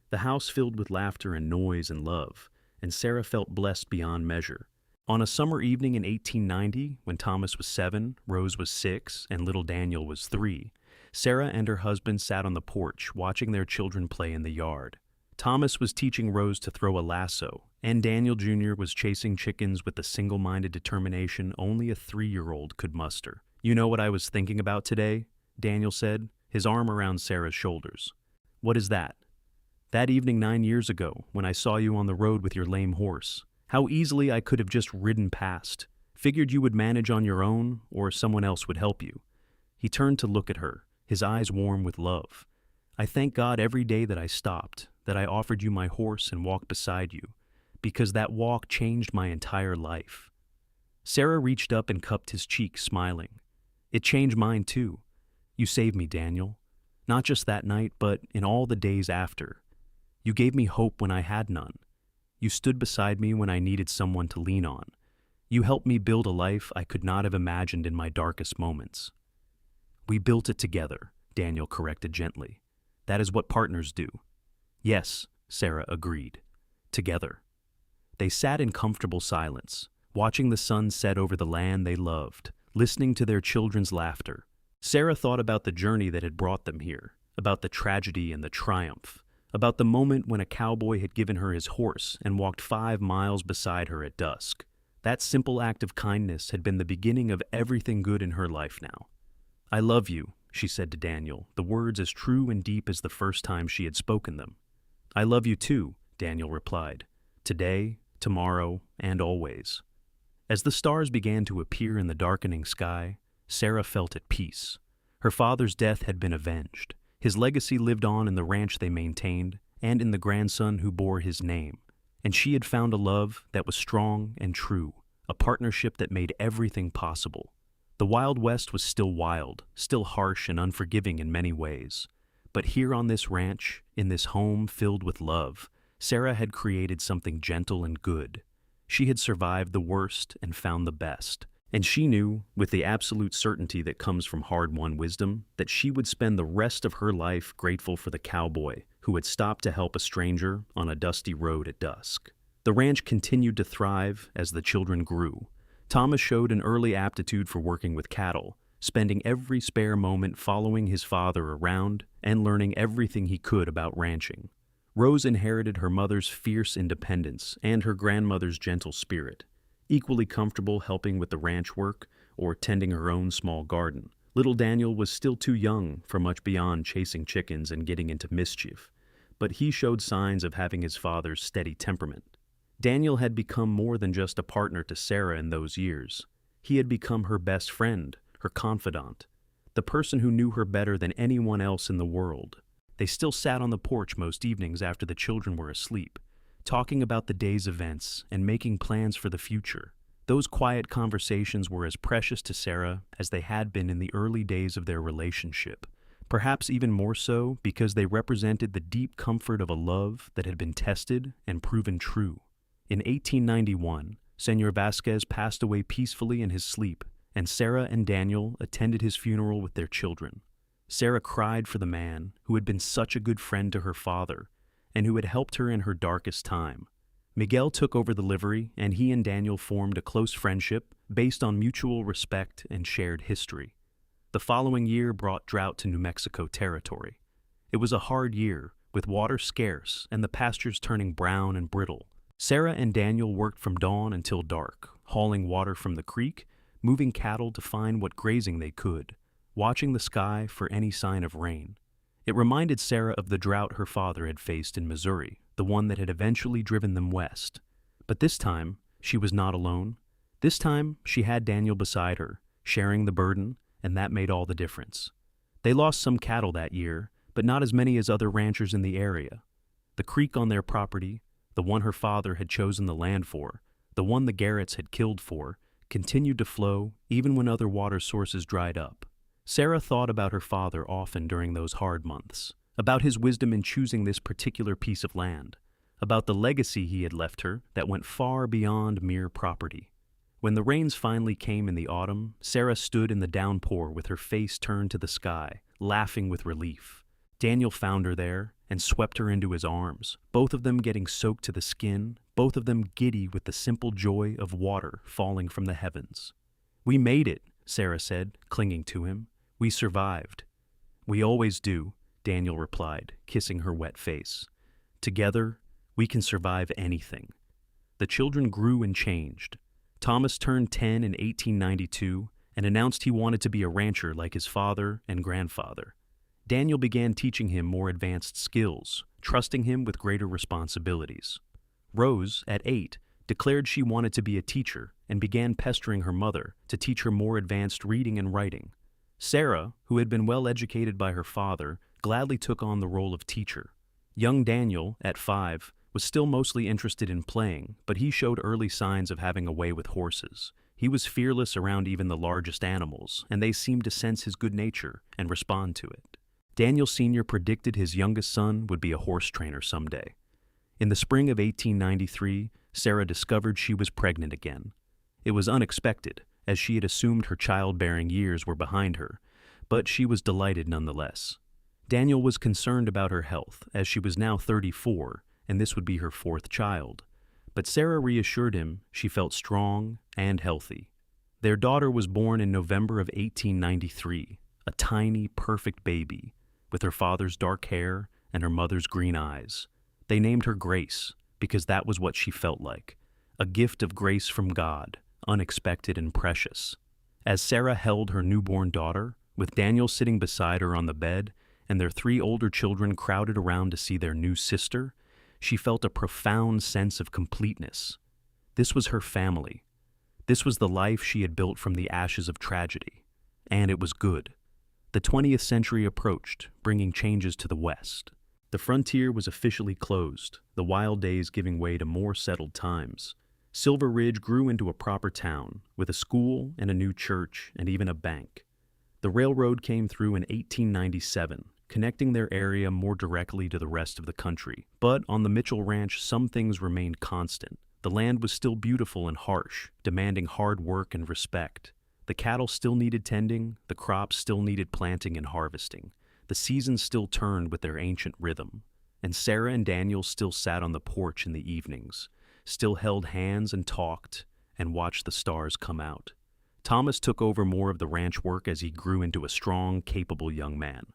The house filled with laughter and noise and love, and Sarah felt blessed beyond measure. On a summer evening in 1890, when Thomas was 7, Rose was 6, and little Daniel was 3, Sarah and her husband sat on the porch watching their children play in the yard. Thomas was teaching Rose to throw a lasso, and Daniel Jr. was chasing chickens with the single-minded determination only a 3-year-old could muster. "You know what I was thinking about today?" Daniel said, his arm around Sarah's shoulders. "What is that?" "That evening 9 years ago, when I saw you on the road with your lame horse. How easily I could have just ridden past. Figured you would manage on your own, or someone else would help you." He turned to look at her, his eyes warm with love. "I thank God every day that I stopped, that I offered you my horse and walked beside you, because that walk changed my entire life." Sarah reached up and cupped his cheek, smiling. "It changed mine too. You saved me, Daniel. Not just that night, but in all the days after. You gave me hope when I had none. You stood beside me when I needed someone to lean on. You helped me build a life I could not have imagined in my darkest moments." "We built it together," Daniel corrected gently. "That is what partners do." "Yes," Sarah agreed. "Together." They sat in comfortable silence, watching the sun set over the land they loved, listening to their children's laughter. Sarah thought about the journey that had brought them here, about the tragedy and the triumph, about the moment when a cowboy had given her his horse and walked 5 miles beside her at dusk. That simple act of kindness had been the beginning of everything good in her life now. "I love you," she said to Daniel, the words as true and deep as the first time she had spoken them. "I love you too," Daniel replied. "Today, tomorrow, and always." As the stars began to appear in the darkening sky, Sarah felt at peace. Her father's death had been avenged. His legacy lived on in the ranch they maintained and in the grandson who bore his name. And she had found a love that was strong and true, a partnership that made everything possible. The Wild West was still wild, still harsh and unforgiving in many ways. But here on this ranch, in this home filled with love, Sarah had created something gentle and good. She had survived the worst and found the best. And she knew, with the absolute certainty that comes from hard-won wisdom, that she would spend the rest of her life grateful for the cowboy who had stopped to help a stranger on a dusty road at dusk. The ranch continued to thrive as the children grew. Thomas showed an early aptitude for working with cattle, spending every spare moment following his father around and learning everything he could about ranching. Rose inherited her mother's fierce independence and her grandmother's gentle spirit. Equally comfortable helping with the ranch work or tending her own small garden, little Daniel was still too young for much beyond chasing chickens and getting into mischief, but he showed signs of having his father's steady temperament. Daniel had become more than just a partner to Sarah in those years. He had become her best friend, her confidant, the person who knew her better than anyone else in the world. They still sat on the porch most evenings after the children were asleep, talking about the day's events and making plans for the future. Those quiet conversations were as precious to Sarah as they had been in the early days of their relationship, perhaps even more so because they represented the deep comfort of a love that had been tested and proven true. In 1891, Señor Vasquez passed away peacefully in his sleep, and Sarah and Daniel attended his funeral with their children. Sarah cried for the man who had been such a good friend to her father and who had helped her in her darkest time. Miguel took over the livery, and he and Daniel formed a close friendship based on mutual respect and shared history. The following year brought drought to New Mexico territory. It was a hard year, with water scarce and the pastures turning brown and brittle. Sarah and Daniel worked from dawn until dark, hauling water from the creek, moving cattle to find what grazing they could, watching the sky for any sign of rain. It reminded Sarah of the drought her father had faced in Missouri, the one that had eventually driven them west. But this time, she was not alone. This time, she had Daniel beside her, sharing the burden, and that made all the difference. They lost some cattle that year, but not as many as other ranchers in the area. The creek on their property, the one her father had chosen the land for, the one the Garretts had killed for, continued to flow even when other water sources dried up. Sarah thought about her father often during those hard months, about his wisdom in choosing this particular piece of land, about the legacy he had left her that went far beyond mere property. When the rains finally came in the autumn, Sarah stood in the downpour with her face turned to the sky, laughing with relief. Daniel found her there and swept her into his arms, both of them getting soaked to the skin, both of them giddy with the simple joy of water falling from the heavens. "We made it," Sarah said, clinging to him. "We survived." "We always do," Daniel replied, kissing her wet face. "Together, we can survive anything." The children grew and changed. Thomas turned 10 in 1892 and announced he wanted to be a rancher like his father and grandfather. Daniel began teaching him more advanced skills, trusting him with greater responsibilities. Rose, at 8, declared she wanted to be a teacher and began pestering her mother to teach her more advanced reading and writing. Sarah, who had been well educated by her father, gladly took on the role of teacher. Young Daniel, at 5, was still mostly interested in playing, but he showed early signs of having a way with horses. He was fearless around even the largest animals, and they seemed to sense his good nature and respond to it. Daniel Sr. predicted his youngest son would be a horse trainer someday. In the spring of 1893, Sarah discovered she was pregnant again. It was unexpected, as she had assumed her childbearing years were behind her, but she was delighted nonetheless. Daniel was concerned about her health, as she was now 34, and this would be her 4th child. But Sarah reassured him she felt strong and healthy. Their daughter was born in November of 1893, a tiny, perfect baby, with her father's dark hair and her mother's green eyes. They named her Grace, because that was what she felt like, a gift of grace from God, unexpected and precious. As Sarah held her newborn daughter, with Daniel sitting beside her on the bed and their 3 older children crowded around to see their new sister, she felt a profound sense of completeness. This was her family. This was the life she had built from the ashes of tragedy. And it was good. The 20th century approached, bringing changes to the West. The frontier was officially closed, the wild days giving way to more settled times. Silver Ridge grew into a proper town, with a school and a new church and even a bank. The railroad came through in 1897, connecting their area more directly to the rest of the country. But on the Mitchell Ranch, some things remained constant. The land was still beautiful and harsh, demanding hard work and respect. The cattle still needed tending, the crops still needed planting and harvesting. The seasons still turned with their ancient rhythm. And Sarah and Daniel still sat on the porch in the evenings, still held hands and talked, and watched the stars come out. Thomas took over more of the ranch work as he grew into a strong, capable young man.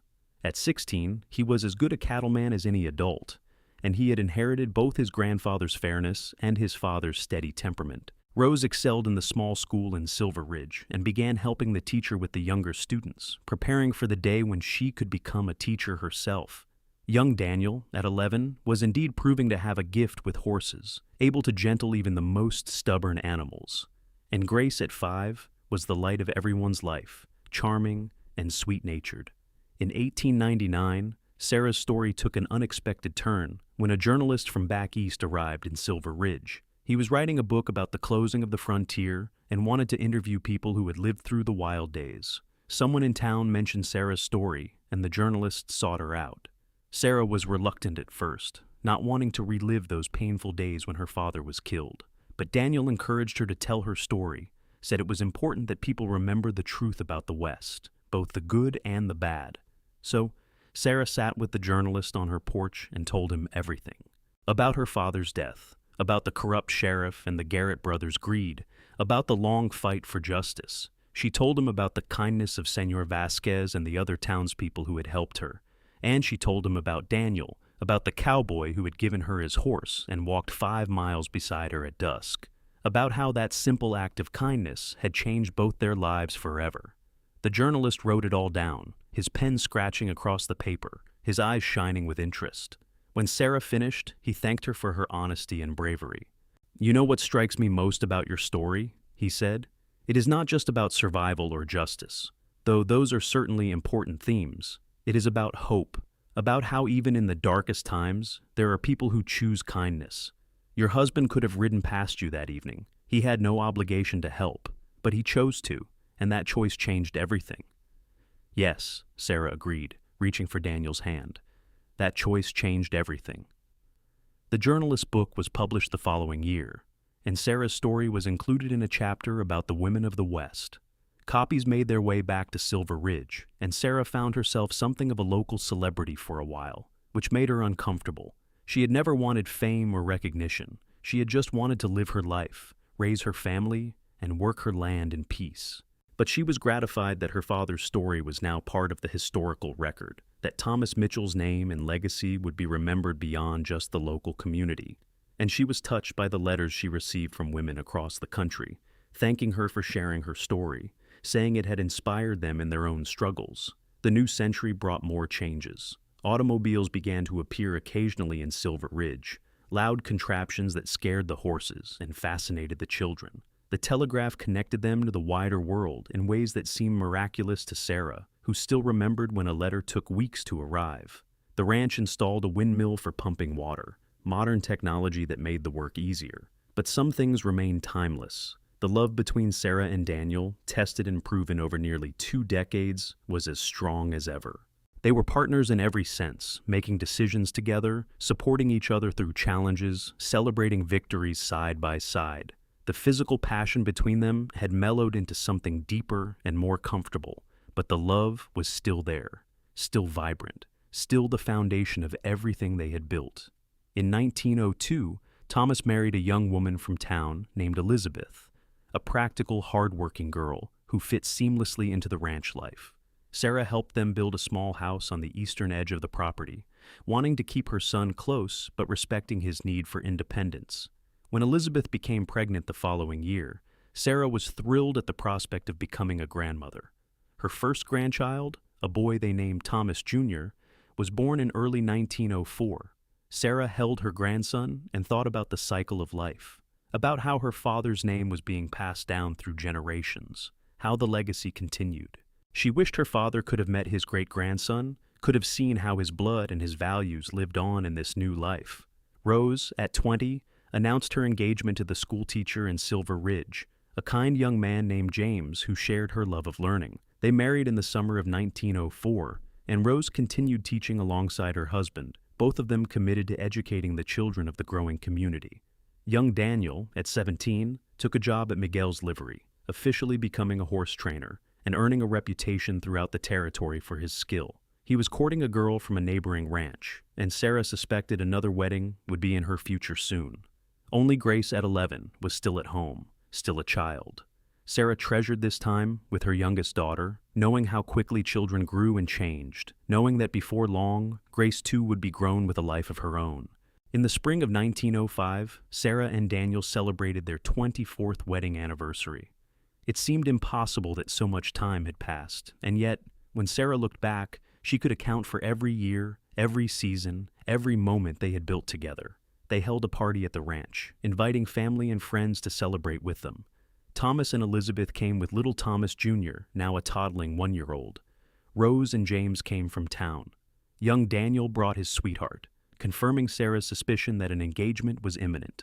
At 16, he was as good a cattleman as any adult, and he had inherited both his grandfather's fairness and his father's steady temperament. Rose excelled in the small school in Silver Ridge and began helping the teacher with the younger students, preparing for the day when she could become a teacher herself. Young Daniel, at 11, was indeed proving to have a gift with horses, able to gentle even the most stubborn animals. And Grace, at 5, was the light of everyone's life, charming and sweet-natured. In 1899, Sarah's story took an unexpected turn when a journalist from back east arrived in Silver Ridge. He was writing a book about the closing of the frontier and wanted to interview people who had lived through the wild days. Someone in town mentioned Sarah's story, and the journalist sought her out. Sarah was reluctant at first, not wanting to relive those painful days when her father was killed. But Daniel encouraged her to tell her story, said it was important that people remember the truth about the West, both the good and the bad. So, Sarah sat with the journalist on her porch and told him everything. About her father's death, about the corrupt sheriff and the Garrett brothers' greed, about the long fight for justice. She told him about the kindness of Senor Vasquez and the other townspeople who had helped her. And she told him about Daniel, about the cowboy who had given her his horse and walked 5 miles beside her at dusk, about how that simple act of kindness had changed both their lives forever. The journalist wrote it all down, his pen scratching across the paper, his eyes shining with interest. When Sarah finished, he thanked her for her honesty and bravery. "You know what strikes me most about your story?" he said. "It is not just about survival or justice, though those are certainly important themes. It is about hope, about how even in the darkest times, there are people who choose kindness. Your husband could have ridden past you that evening. He had no obligation to help, but he chose to, and that choice changed everything." "Yes," Sarah agreed, reaching for Daniel's hand. "That choice changed everything." The journalist's book was published the following year, and Sarah's story was included in a chapter about the women of the West. Copies made their way back to Silver Ridge, and Sarah found herself something of a local celebrity for a while, which made her uncomfortable. She had never wanted fame or recognition. She had just wanted to live her life, raise her family, and work her land in peace. But she was gratified that her father's story was now part of the historical record, that Thomas Mitchell's name and legacy would be remembered beyond just the local community. And she was touched by the letters she received from women across the country, thanking her for sharing her story, saying it had inspired them in their own struggles. The new century brought more changes. Automobiles began to appear occasionally in Silver Ridge, loud contraptions that scared the horses and fascinated the children. The telegraph connected them to the wider world in ways that seemed miraculous to Sarah, who still remembered when a letter took weeks to arrive. The ranch installed a windmill for pumping water, modern technology that made the work easier. But some things remained timeless. The love between Sarah and Daniel, tested and proven over nearly 2 decades, was as strong as ever. They were partners in every sense, making decisions together, supporting each other through challenges, celebrating victories side by side. The physical passion between them had mellowed into something deeper and more comfortable, but the love was still there, still vibrant, still the foundation of everything they had built. In 1902, Thomas married a young woman from town named Elizabeth, a practical, hard-working girl who fit seamlessly into the ranch life. Sarah helped them build a small house on the eastern edge of the property, wanting to keep her son close but respecting his need for independence. When Elizabeth became pregnant the following year, Sarah was thrilled at the prospect of becoming a grandmother. Her first grandchild, a boy they named Thomas Jr., was born in early 1904. Sarah held her grandson and thought about the cycle of life, about how her father's name was being passed down through generations, how the legacy continued. She wished her father could have met his great-grandson, could have seen how his blood and his values lived on in this new life. Rose, at 20, announced her engagement to the schoolteacher in Silver Ridge, a kind young man named James who shared her love of learning. They married in the summer of 1904, and Rose continued teaching alongside her husband, both of them committed to educating the children of the growing community. Young Daniel, at 17, took a job at Miguel's livery, officially becoming a horse trainer and earning a reputation throughout the territory for his skill. He was courting a girl from a neighboring ranch, and Sarah suspected another wedding would be in her future soon. Only Grace, at 11, was still at home, still a child. Sarah treasured this time with her youngest daughter, knowing how quickly children grew and changed, knowing that before long, Grace too would be grown with a life of her own. In the spring of 1905, Sarah and Daniel celebrated their 24th wedding anniversary. It seemed impossible that so much time had passed, and yet, when Sarah looked back, she could account for every year, every season, every moment they had built together. They held a party at the ranch, inviting family and friends to celebrate with them. Thomas and Elizabeth came with little Thomas Jr., now a toddling 1-year-old. Rose and James came from town. Young Daniel brought his sweetheart, confirming Sarah's suspicion that an engagement was imminent.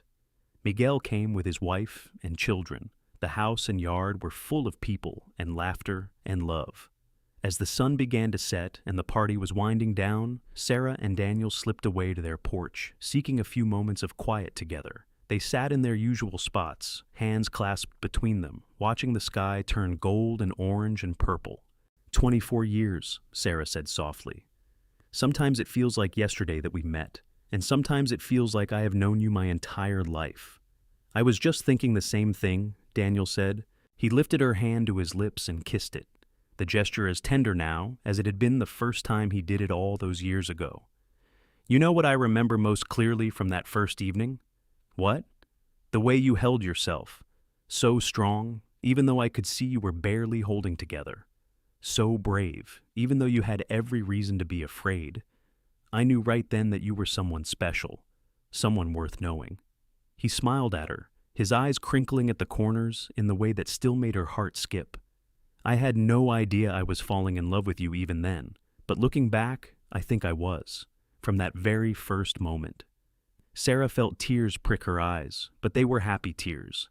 Miguel came with his wife and children. The house and yard were full of people and laughter and love. As the sun began to set and the party was winding down, Sarah and Daniel slipped away to their porch, seeking a few moments of quiet together. They sat in their usual spots, hands clasped between them, watching the sky turn gold and orange and purple. 24 years, Sarah said softly. Sometimes it feels like yesterday that we met, and sometimes it feels like I have known you my entire life. I was just thinking the same thing, Daniel said. He lifted her hand to his lips and kissed it, the gesture as tender now as it had been the first time he did it all those years ago. You know what I remember most clearly from that first evening? What? The way you held yourself. So strong, even though I could see you were barely holding together. So brave, even though you had every reason to be afraid. I knew right then that you were someone special, someone worth knowing. He smiled at her, his eyes crinkling at the corners in the way that still made her heart skip. I had no idea I was falling in love with you even then, but looking back, I think I was, from that very first moment. Sarah felt tears prick her eyes, but they were happy tears.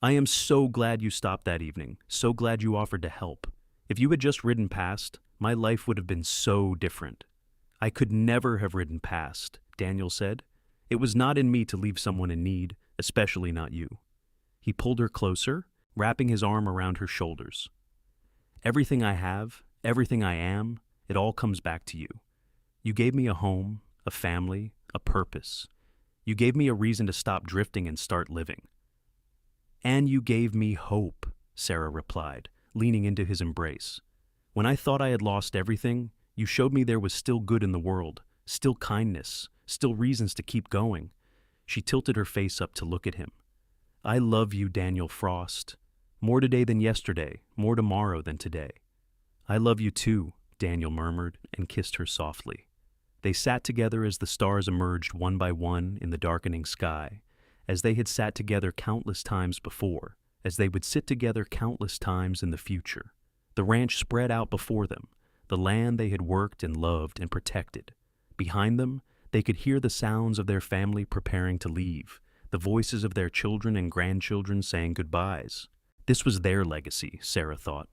I am so glad you stopped that evening, so glad you offered to help. If you had just ridden past, my life would have been so different. I could never have ridden past, Daniel said. It was not in me to leave someone in need, especially not you. He pulled her closer, wrapping his arm around her shoulders. Everything I have, everything I am, it all comes back to you. You gave me a home, a family, a purpose. You gave me a reason to stop drifting and start living. And you gave me hope, Sarah replied, leaning into his embrace. When I thought I had lost everything, you showed me there was still good in the world, still kindness, still reasons to keep going. She tilted her face up to look at him. I love you, Daniel Frost. More today than yesterday, more tomorrow than today. I love you too, Daniel murmured and kissed her softly. They sat together as the stars emerged one by one in the darkening sky, as they had sat together countless times before, as they would sit together countless times in the future. The ranch spread out before them, the land they had worked and loved and protected. Behind them, they could hear the sounds of their family preparing to leave, the voices of their children and grandchildren saying goodbyes. This was their legacy, Sarah thought.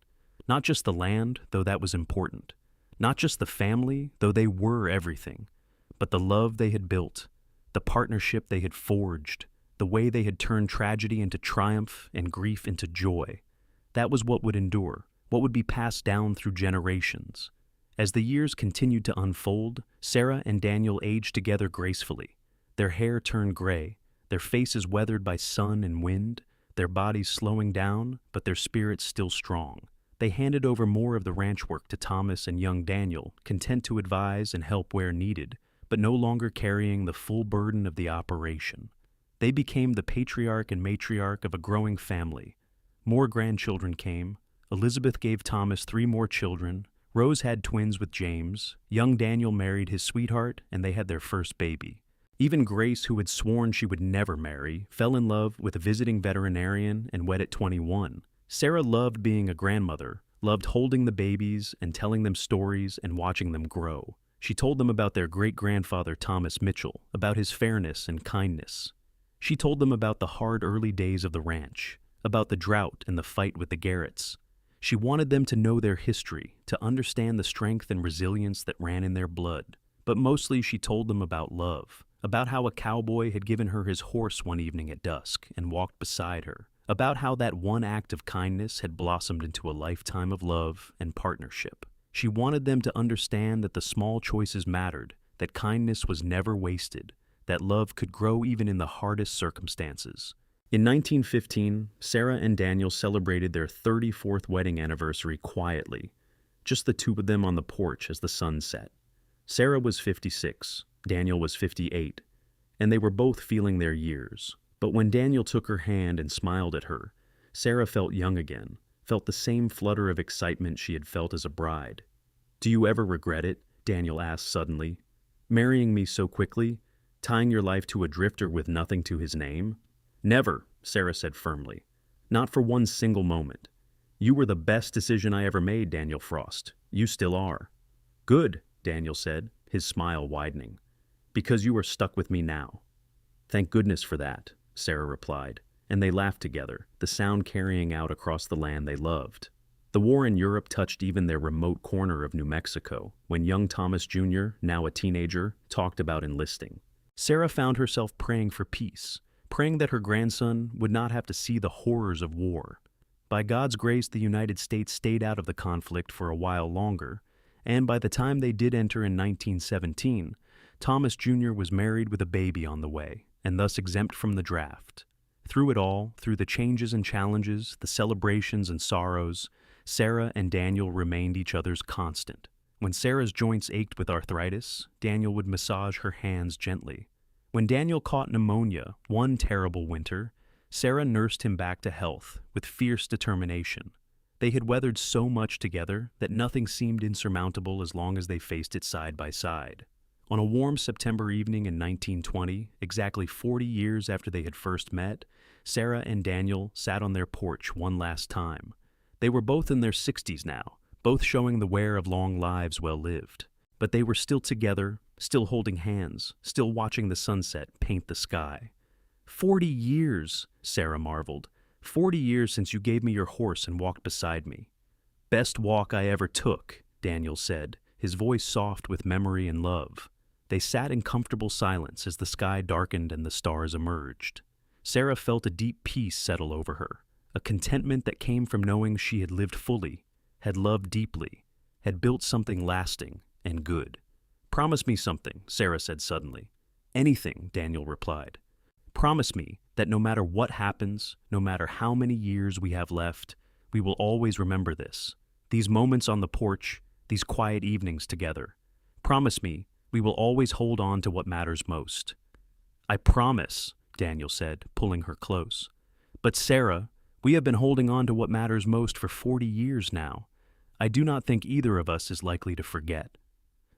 Not just the land, though that was important. Not just the family, though they were everything. But the love they had built, the partnership they had forged, the way they had turned tragedy into triumph and grief into joy. That was what would endure, what would be passed down through generations. As the years continued to unfold, Sarah and Daniel aged together gracefully. Their hair turned gray, their faces weathered by sun and wind, their bodies slowing down, but their spirits still strong. They handed over more of the ranch work to Thomas and young Daniel, content to advise and help where needed, but no longer carrying the full burden of the operation. They became the patriarch and matriarch of a growing family. More grandchildren came. Elizabeth gave Thomas 3 more children. Rose had twins with James. Young Daniel married his sweetheart, and they had their first baby. Even Grace, who had sworn she would never marry, fell in love with a visiting veterinarian and wed at 21. Sarah loved being a grandmother, loved holding the babies and telling them stories and watching them grow. She told them about their great-grandfather Thomas Mitchell, about his fairness and kindness. She told them about the hard early days of the ranch, about the drought and the fight with the Garretts. She wanted them to know their history, to understand the strength and resilience that ran in their blood. But mostly she told them about love, about how a cowboy had given her his horse one evening at dusk and walked beside her, about how that one act of kindness had blossomed into a lifetime of love and partnership. She wanted them to understand that the small choices mattered, that kindness was never wasted, that love could grow even in the hardest circumstances. In 1915, Sarah and Daniel celebrated their 34th wedding anniversary quietly, just the two of them on the porch as the sun set. Sarah was 56, Daniel was 58, and they were both feeling their years. But when Daniel took her hand and smiled at her, Sarah felt young again, felt the same flutter of excitement she had felt as a bride. "Do you ever regret it?" Daniel asked suddenly. "Marrying me so quickly? Tying your life to a drifter with nothing to his name?" "Never," Sarah said firmly. "Not for one single moment. You were the best decision I ever made, Daniel Frost. You still are." "Good," Daniel said, his smile widening. "Because you are stuck with me now." "Thank goodness for that," Sarah replied, and they laughed together, the sound carrying out across the land they loved. The war in Europe touched even their remote corner of New Mexico, when young Thomas Jr., now a teenager, talked about enlisting. Sarah found herself praying for peace, praying that her grandson would not have to see the horrors of war. By God's grace, the United States stayed out of the conflict for a while longer, and by the time they did enter in 1917, Thomas Jr. was married with a baby on the way, and thus exempt from the draft. Through it all, through the changes and challenges, the celebrations and sorrows, Sarah and Daniel remained each other's constant. When Sarah's joints ached with arthritis, Daniel would massage her hands gently. When Daniel caught pneumonia one terrible winter, Sarah nursed him back to health with fierce determination. They had weathered so much together that nothing seemed insurmountable as long as they faced it side by side. On a warm September evening in 1920, exactly 40 years after they had first met, Sarah and Daniel sat on their porch one last time. They were both in their 60s now, both showing the wear of long lives well lived. But they were still together, still holding hands, still watching the sunset paint the sky. 40 years, Sarah marveled. 40 years since you gave me your horse and walked beside me. Best walk I ever took, Daniel said, his voice soft with memory and love. They sat in comfortable silence as the sky darkened and the stars emerged. Sarah felt a deep peace settle over her, a contentment that came from knowing she had lived fully, had loved deeply, had built something lasting and good. "Promise me something," Sarah said suddenly. "Anything," Daniel replied. "Promise me that no matter what happens, no matter how many years we have left, we will always remember this. These moments on the porch, these quiet evenings together. Promise me we will always hold on to what matters most." "I promise," Daniel said, pulling her close. "But Sarah, we have been holding on to what matters most for 40 years now. I do not think either of us is likely to forget."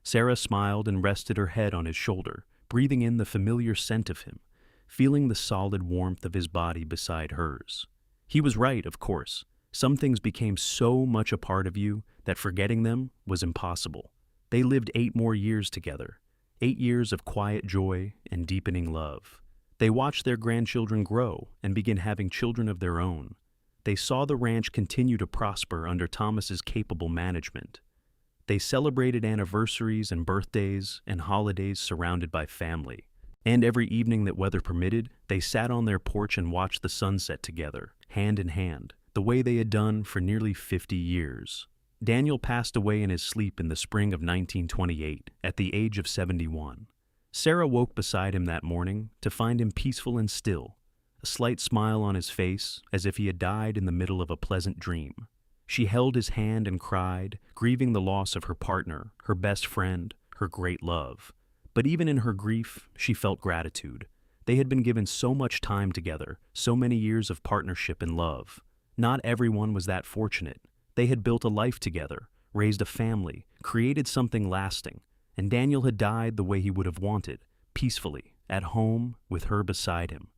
Sarah smiled and rested her head on his shoulder, breathing in the familiar scent of him, feeling the solid warmth of his body beside hers. He was right, of course. Some things became so much a part of you that forgetting them was impossible. They lived 8 more years together, 8 years of quiet joy and deepening love. They watched their grandchildren grow and begin having children of their own. They saw the ranch continue to prosper under Thomas's capable management. They celebrated anniversaries and birthdays and holidays surrounded by family. And every evening that weather permitted, they sat on their porch and watched the sunset together, hand in hand, the way they had done for nearly 50 years. Daniel passed away in his sleep in the spring of 1928, at the age of 71. Sarah woke beside him that morning to find him peaceful and still, a slight smile on his face as if he had died in the middle of a pleasant dream. She held his hand and cried, grieving the loss of her partner, her best friend, her great love. But even in her grief, she felt gratitude. They had been given so much time together, so many years of partnership and love. Not everyone was that fortunate. They had built a life together, raised a family, created something lasting, and Daniel had died the way he would have wanted, peacefully, at home, with her beside him.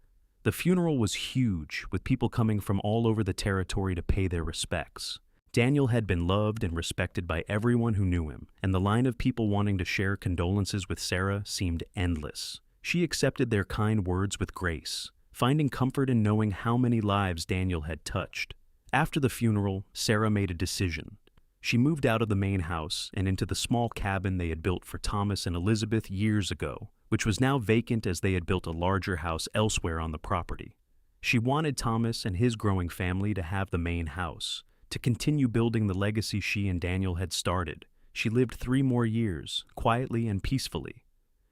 The funeral was huge, with people coming from all over the territory to pay their respects. Daniel had been loved and respected by everyone who knew him, and the line of people wanting to share condolences with Sarah seemed endless. She accepted their kind words with grace, finding comfort in knowing how many lives Daniel had touched. After the funeral, Sarah made a decision. She moved out of the main house and into the small cabin they had built for Thomas and Elizabeth years ago, which was now vacant as they had built a larger house elsewhere on the property. She wanted Thomas and his growing family to have the main house, to continue building the legacy she and Daniel had started. She lived 3 more years, quietly and peacefully.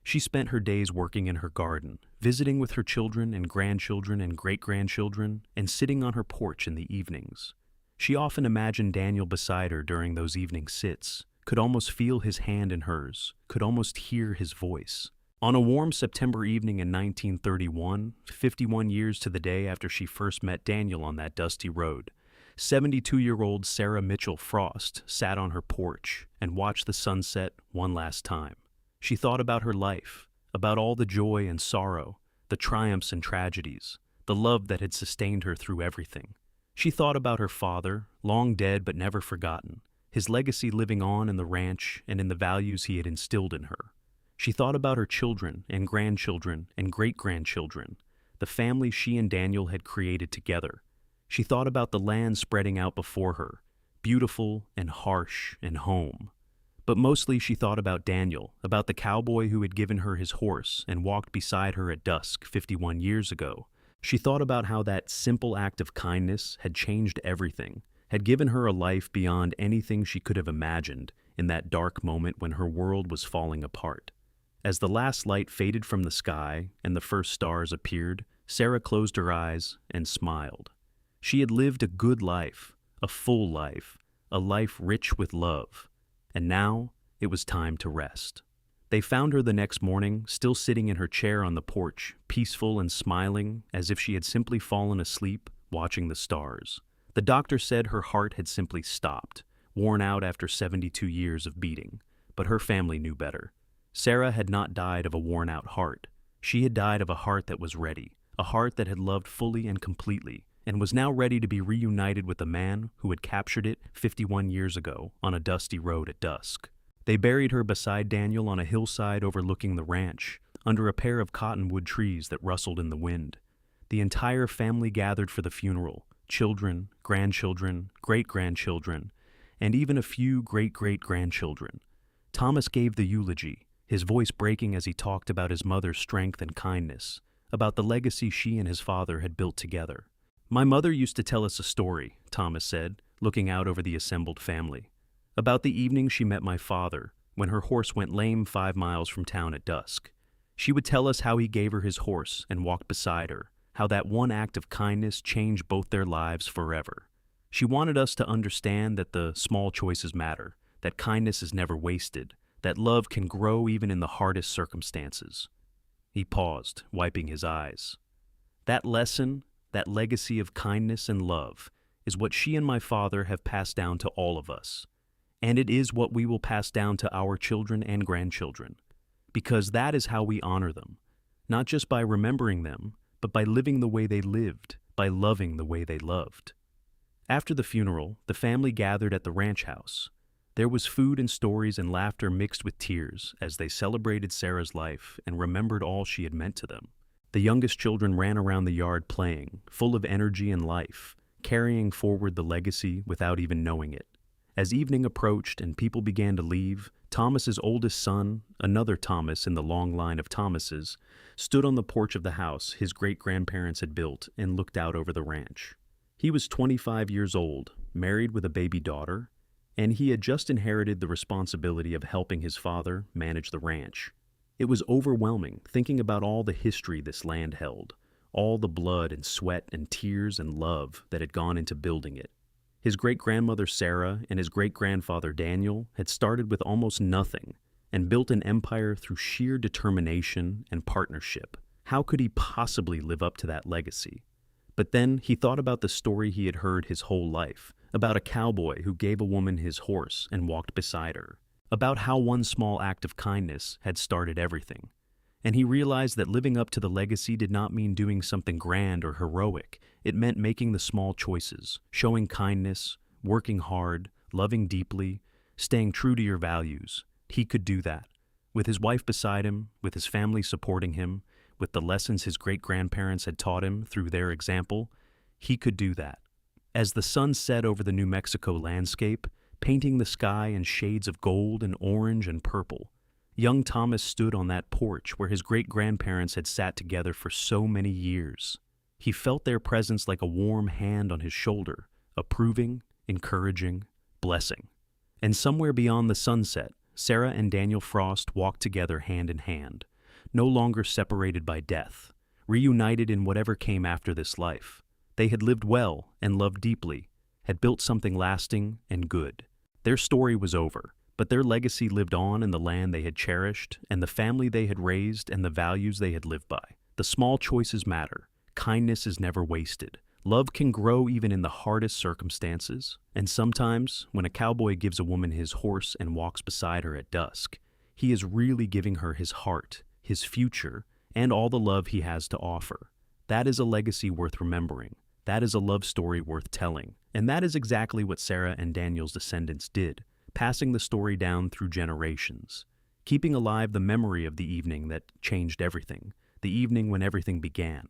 She spent her days working in her garden, visiting with her children and grandchildren and great-grandchildren, and sitting on her porch in the evenings. She often imagined Daniel beside her during those evening sits, could almost feel his hand in hers, could almost hear his voice. On a warm September evening in 1931, 51 years to the day after she first met Daniel on that dusty road, 72-year-old Sarah Mitchell Frost sat on her porch and watched the sunset one last time. She thought about her life, about all the joy and sorrow, the triumphs and tragedies, the love that had sustained her through everything. She thought about her father, long dead but never forgotten, his legacy living on in the ranch and in the values he had instilled in her. She thought about her children and grandchildren and great-grandchildren, the family she and Daniel had created together. She thought about the land spreading out before her, beautiful and harsh and home. But mostly she thought about Daniel, about the cowboy who had given her his horse and walked beside her at dusk 51 years ago. She thought about how that simple act of kindness had changed everything, had given her a life beyond anything she could have imagined in that dark moment when her world was falling apart. As the last light faded from the sky and the first stars appeared, Sarah closed her eyes and smiled. She had lived a good life, a full life, a life rich with love. And now it was time to rest. They found her the next morning, still sitting in her chair on the porch, peaceful and smiling, as if she had simply fallen asleep, watching the stars. The doctor said her heart had simply stopped, worn out after 72 years of beating. But her family knew better. Sarah had not died of a worn-out heart. She had died of a heart that was ready, a heart that had loved fully and completely, and was now ready to be reunited with the man who had captured it 51 years ago on a dusty road at dusk. They buried her beside Daniel on a hillside overlooking the ranch, under a pair of cottonwood trees that rustled in the wind. The entire family gathered for the funeral, children, grandchildren, great-grandchildren, and even a few great-great-grandchildren. Thomas gave the eulogy, his voice breaking as he talked about his mother's strength and kindness, about the legacy she and his father had built together. "My mother used to tell us a story," Thomas said, looking out over the assembled family, "about the evening she met my father when her horse went lame 5 miles from town at dusk. She would tell us how he gave her his horse and walked beside her, how that one act of kindness changed both their lives forever. She wanted us to understand that the small choices matter, that kindness is never wasted, that love can grow even in the hardest circumstances." He paused, wiping his eyes. "That lesson, that legacy of kindness and love, is what she and my father have passed down to all of us. And it is what we will pass down to our children and grandchildren, because that is how we honor them, not just by remembering them, but by living the way they lived, by loving the way they loved." After the funeral, the family gathered at the ranch house. There was food and stories and laughter mixed with tears as they celebrated Sarah's life and remembered all she had meant to them. The youngest children ran around the yard playing, full of energy and life, carrying forward the legacy without even knowing it. As evening approached and people began to leave, Thomas's oldest son, another Thomas in the long line of Thomases, stood on the porch of the house his great-grandparents had built and looked out over the ranch. He was 25 years old, married with a baby daughter, and he had just inherited the responsibility of helping his father manage the ranch. It was overwhelming thinking about all the history this land held, all the blood and sweat and tears and love that had gone into building it. His great-grandmother Sarah and his great-grandfather Daniel had started with almost nothing and built an empire through sheer determination and partnership. How could he possibly live up to that legacy? But then he thought about the story he had heard his whole life, about a cowboy who gave a woman his horse and walked beside her, about how one small act of kindness had started everything. And he realized that living up to the legacy did not mean doing something grand or heroic. It meant making the small choices, showing kindness, working hard, loving deeply, staying true to your values. He could do that. With his wife beside him, with his family supporting him, with the lessons his great-grandparents had taught him through their example, he could do that. As the sun set over the New Mexico landscape, painting the sky in shades of gold and orange and purple, young Thomas stood on that porch where his great-grandparents had sat together for so many years. He felt their presence like a warm hand on his shoulder, approving, encouraging, blessing. And somewhere beyond the sunset, Sarah and Daniel Frost walked together hand in hand, no longer separated by death, reunited in whatever came after this life. They had lived well and loved deeply, had built something lasting and good. Their story was over, but their legacy lived on in the land they had cherished and the family they had raised and the values they had lived by. The small choices matter. Kindness is never wasted. Love can grow even in the hardest circumstances. And sometimes, when a cowboy gives a woman his horse and walks beside her at dusk, he is really giving her his heart, his future, and all the love he has to offer. That is a legacy worth remembering. That is a love story worth telling. And that is exactly what Sarah and Daniel's descendants did, passing the story down through generations, keeping alive the memory of the evening that changed everything, the evening when everything began,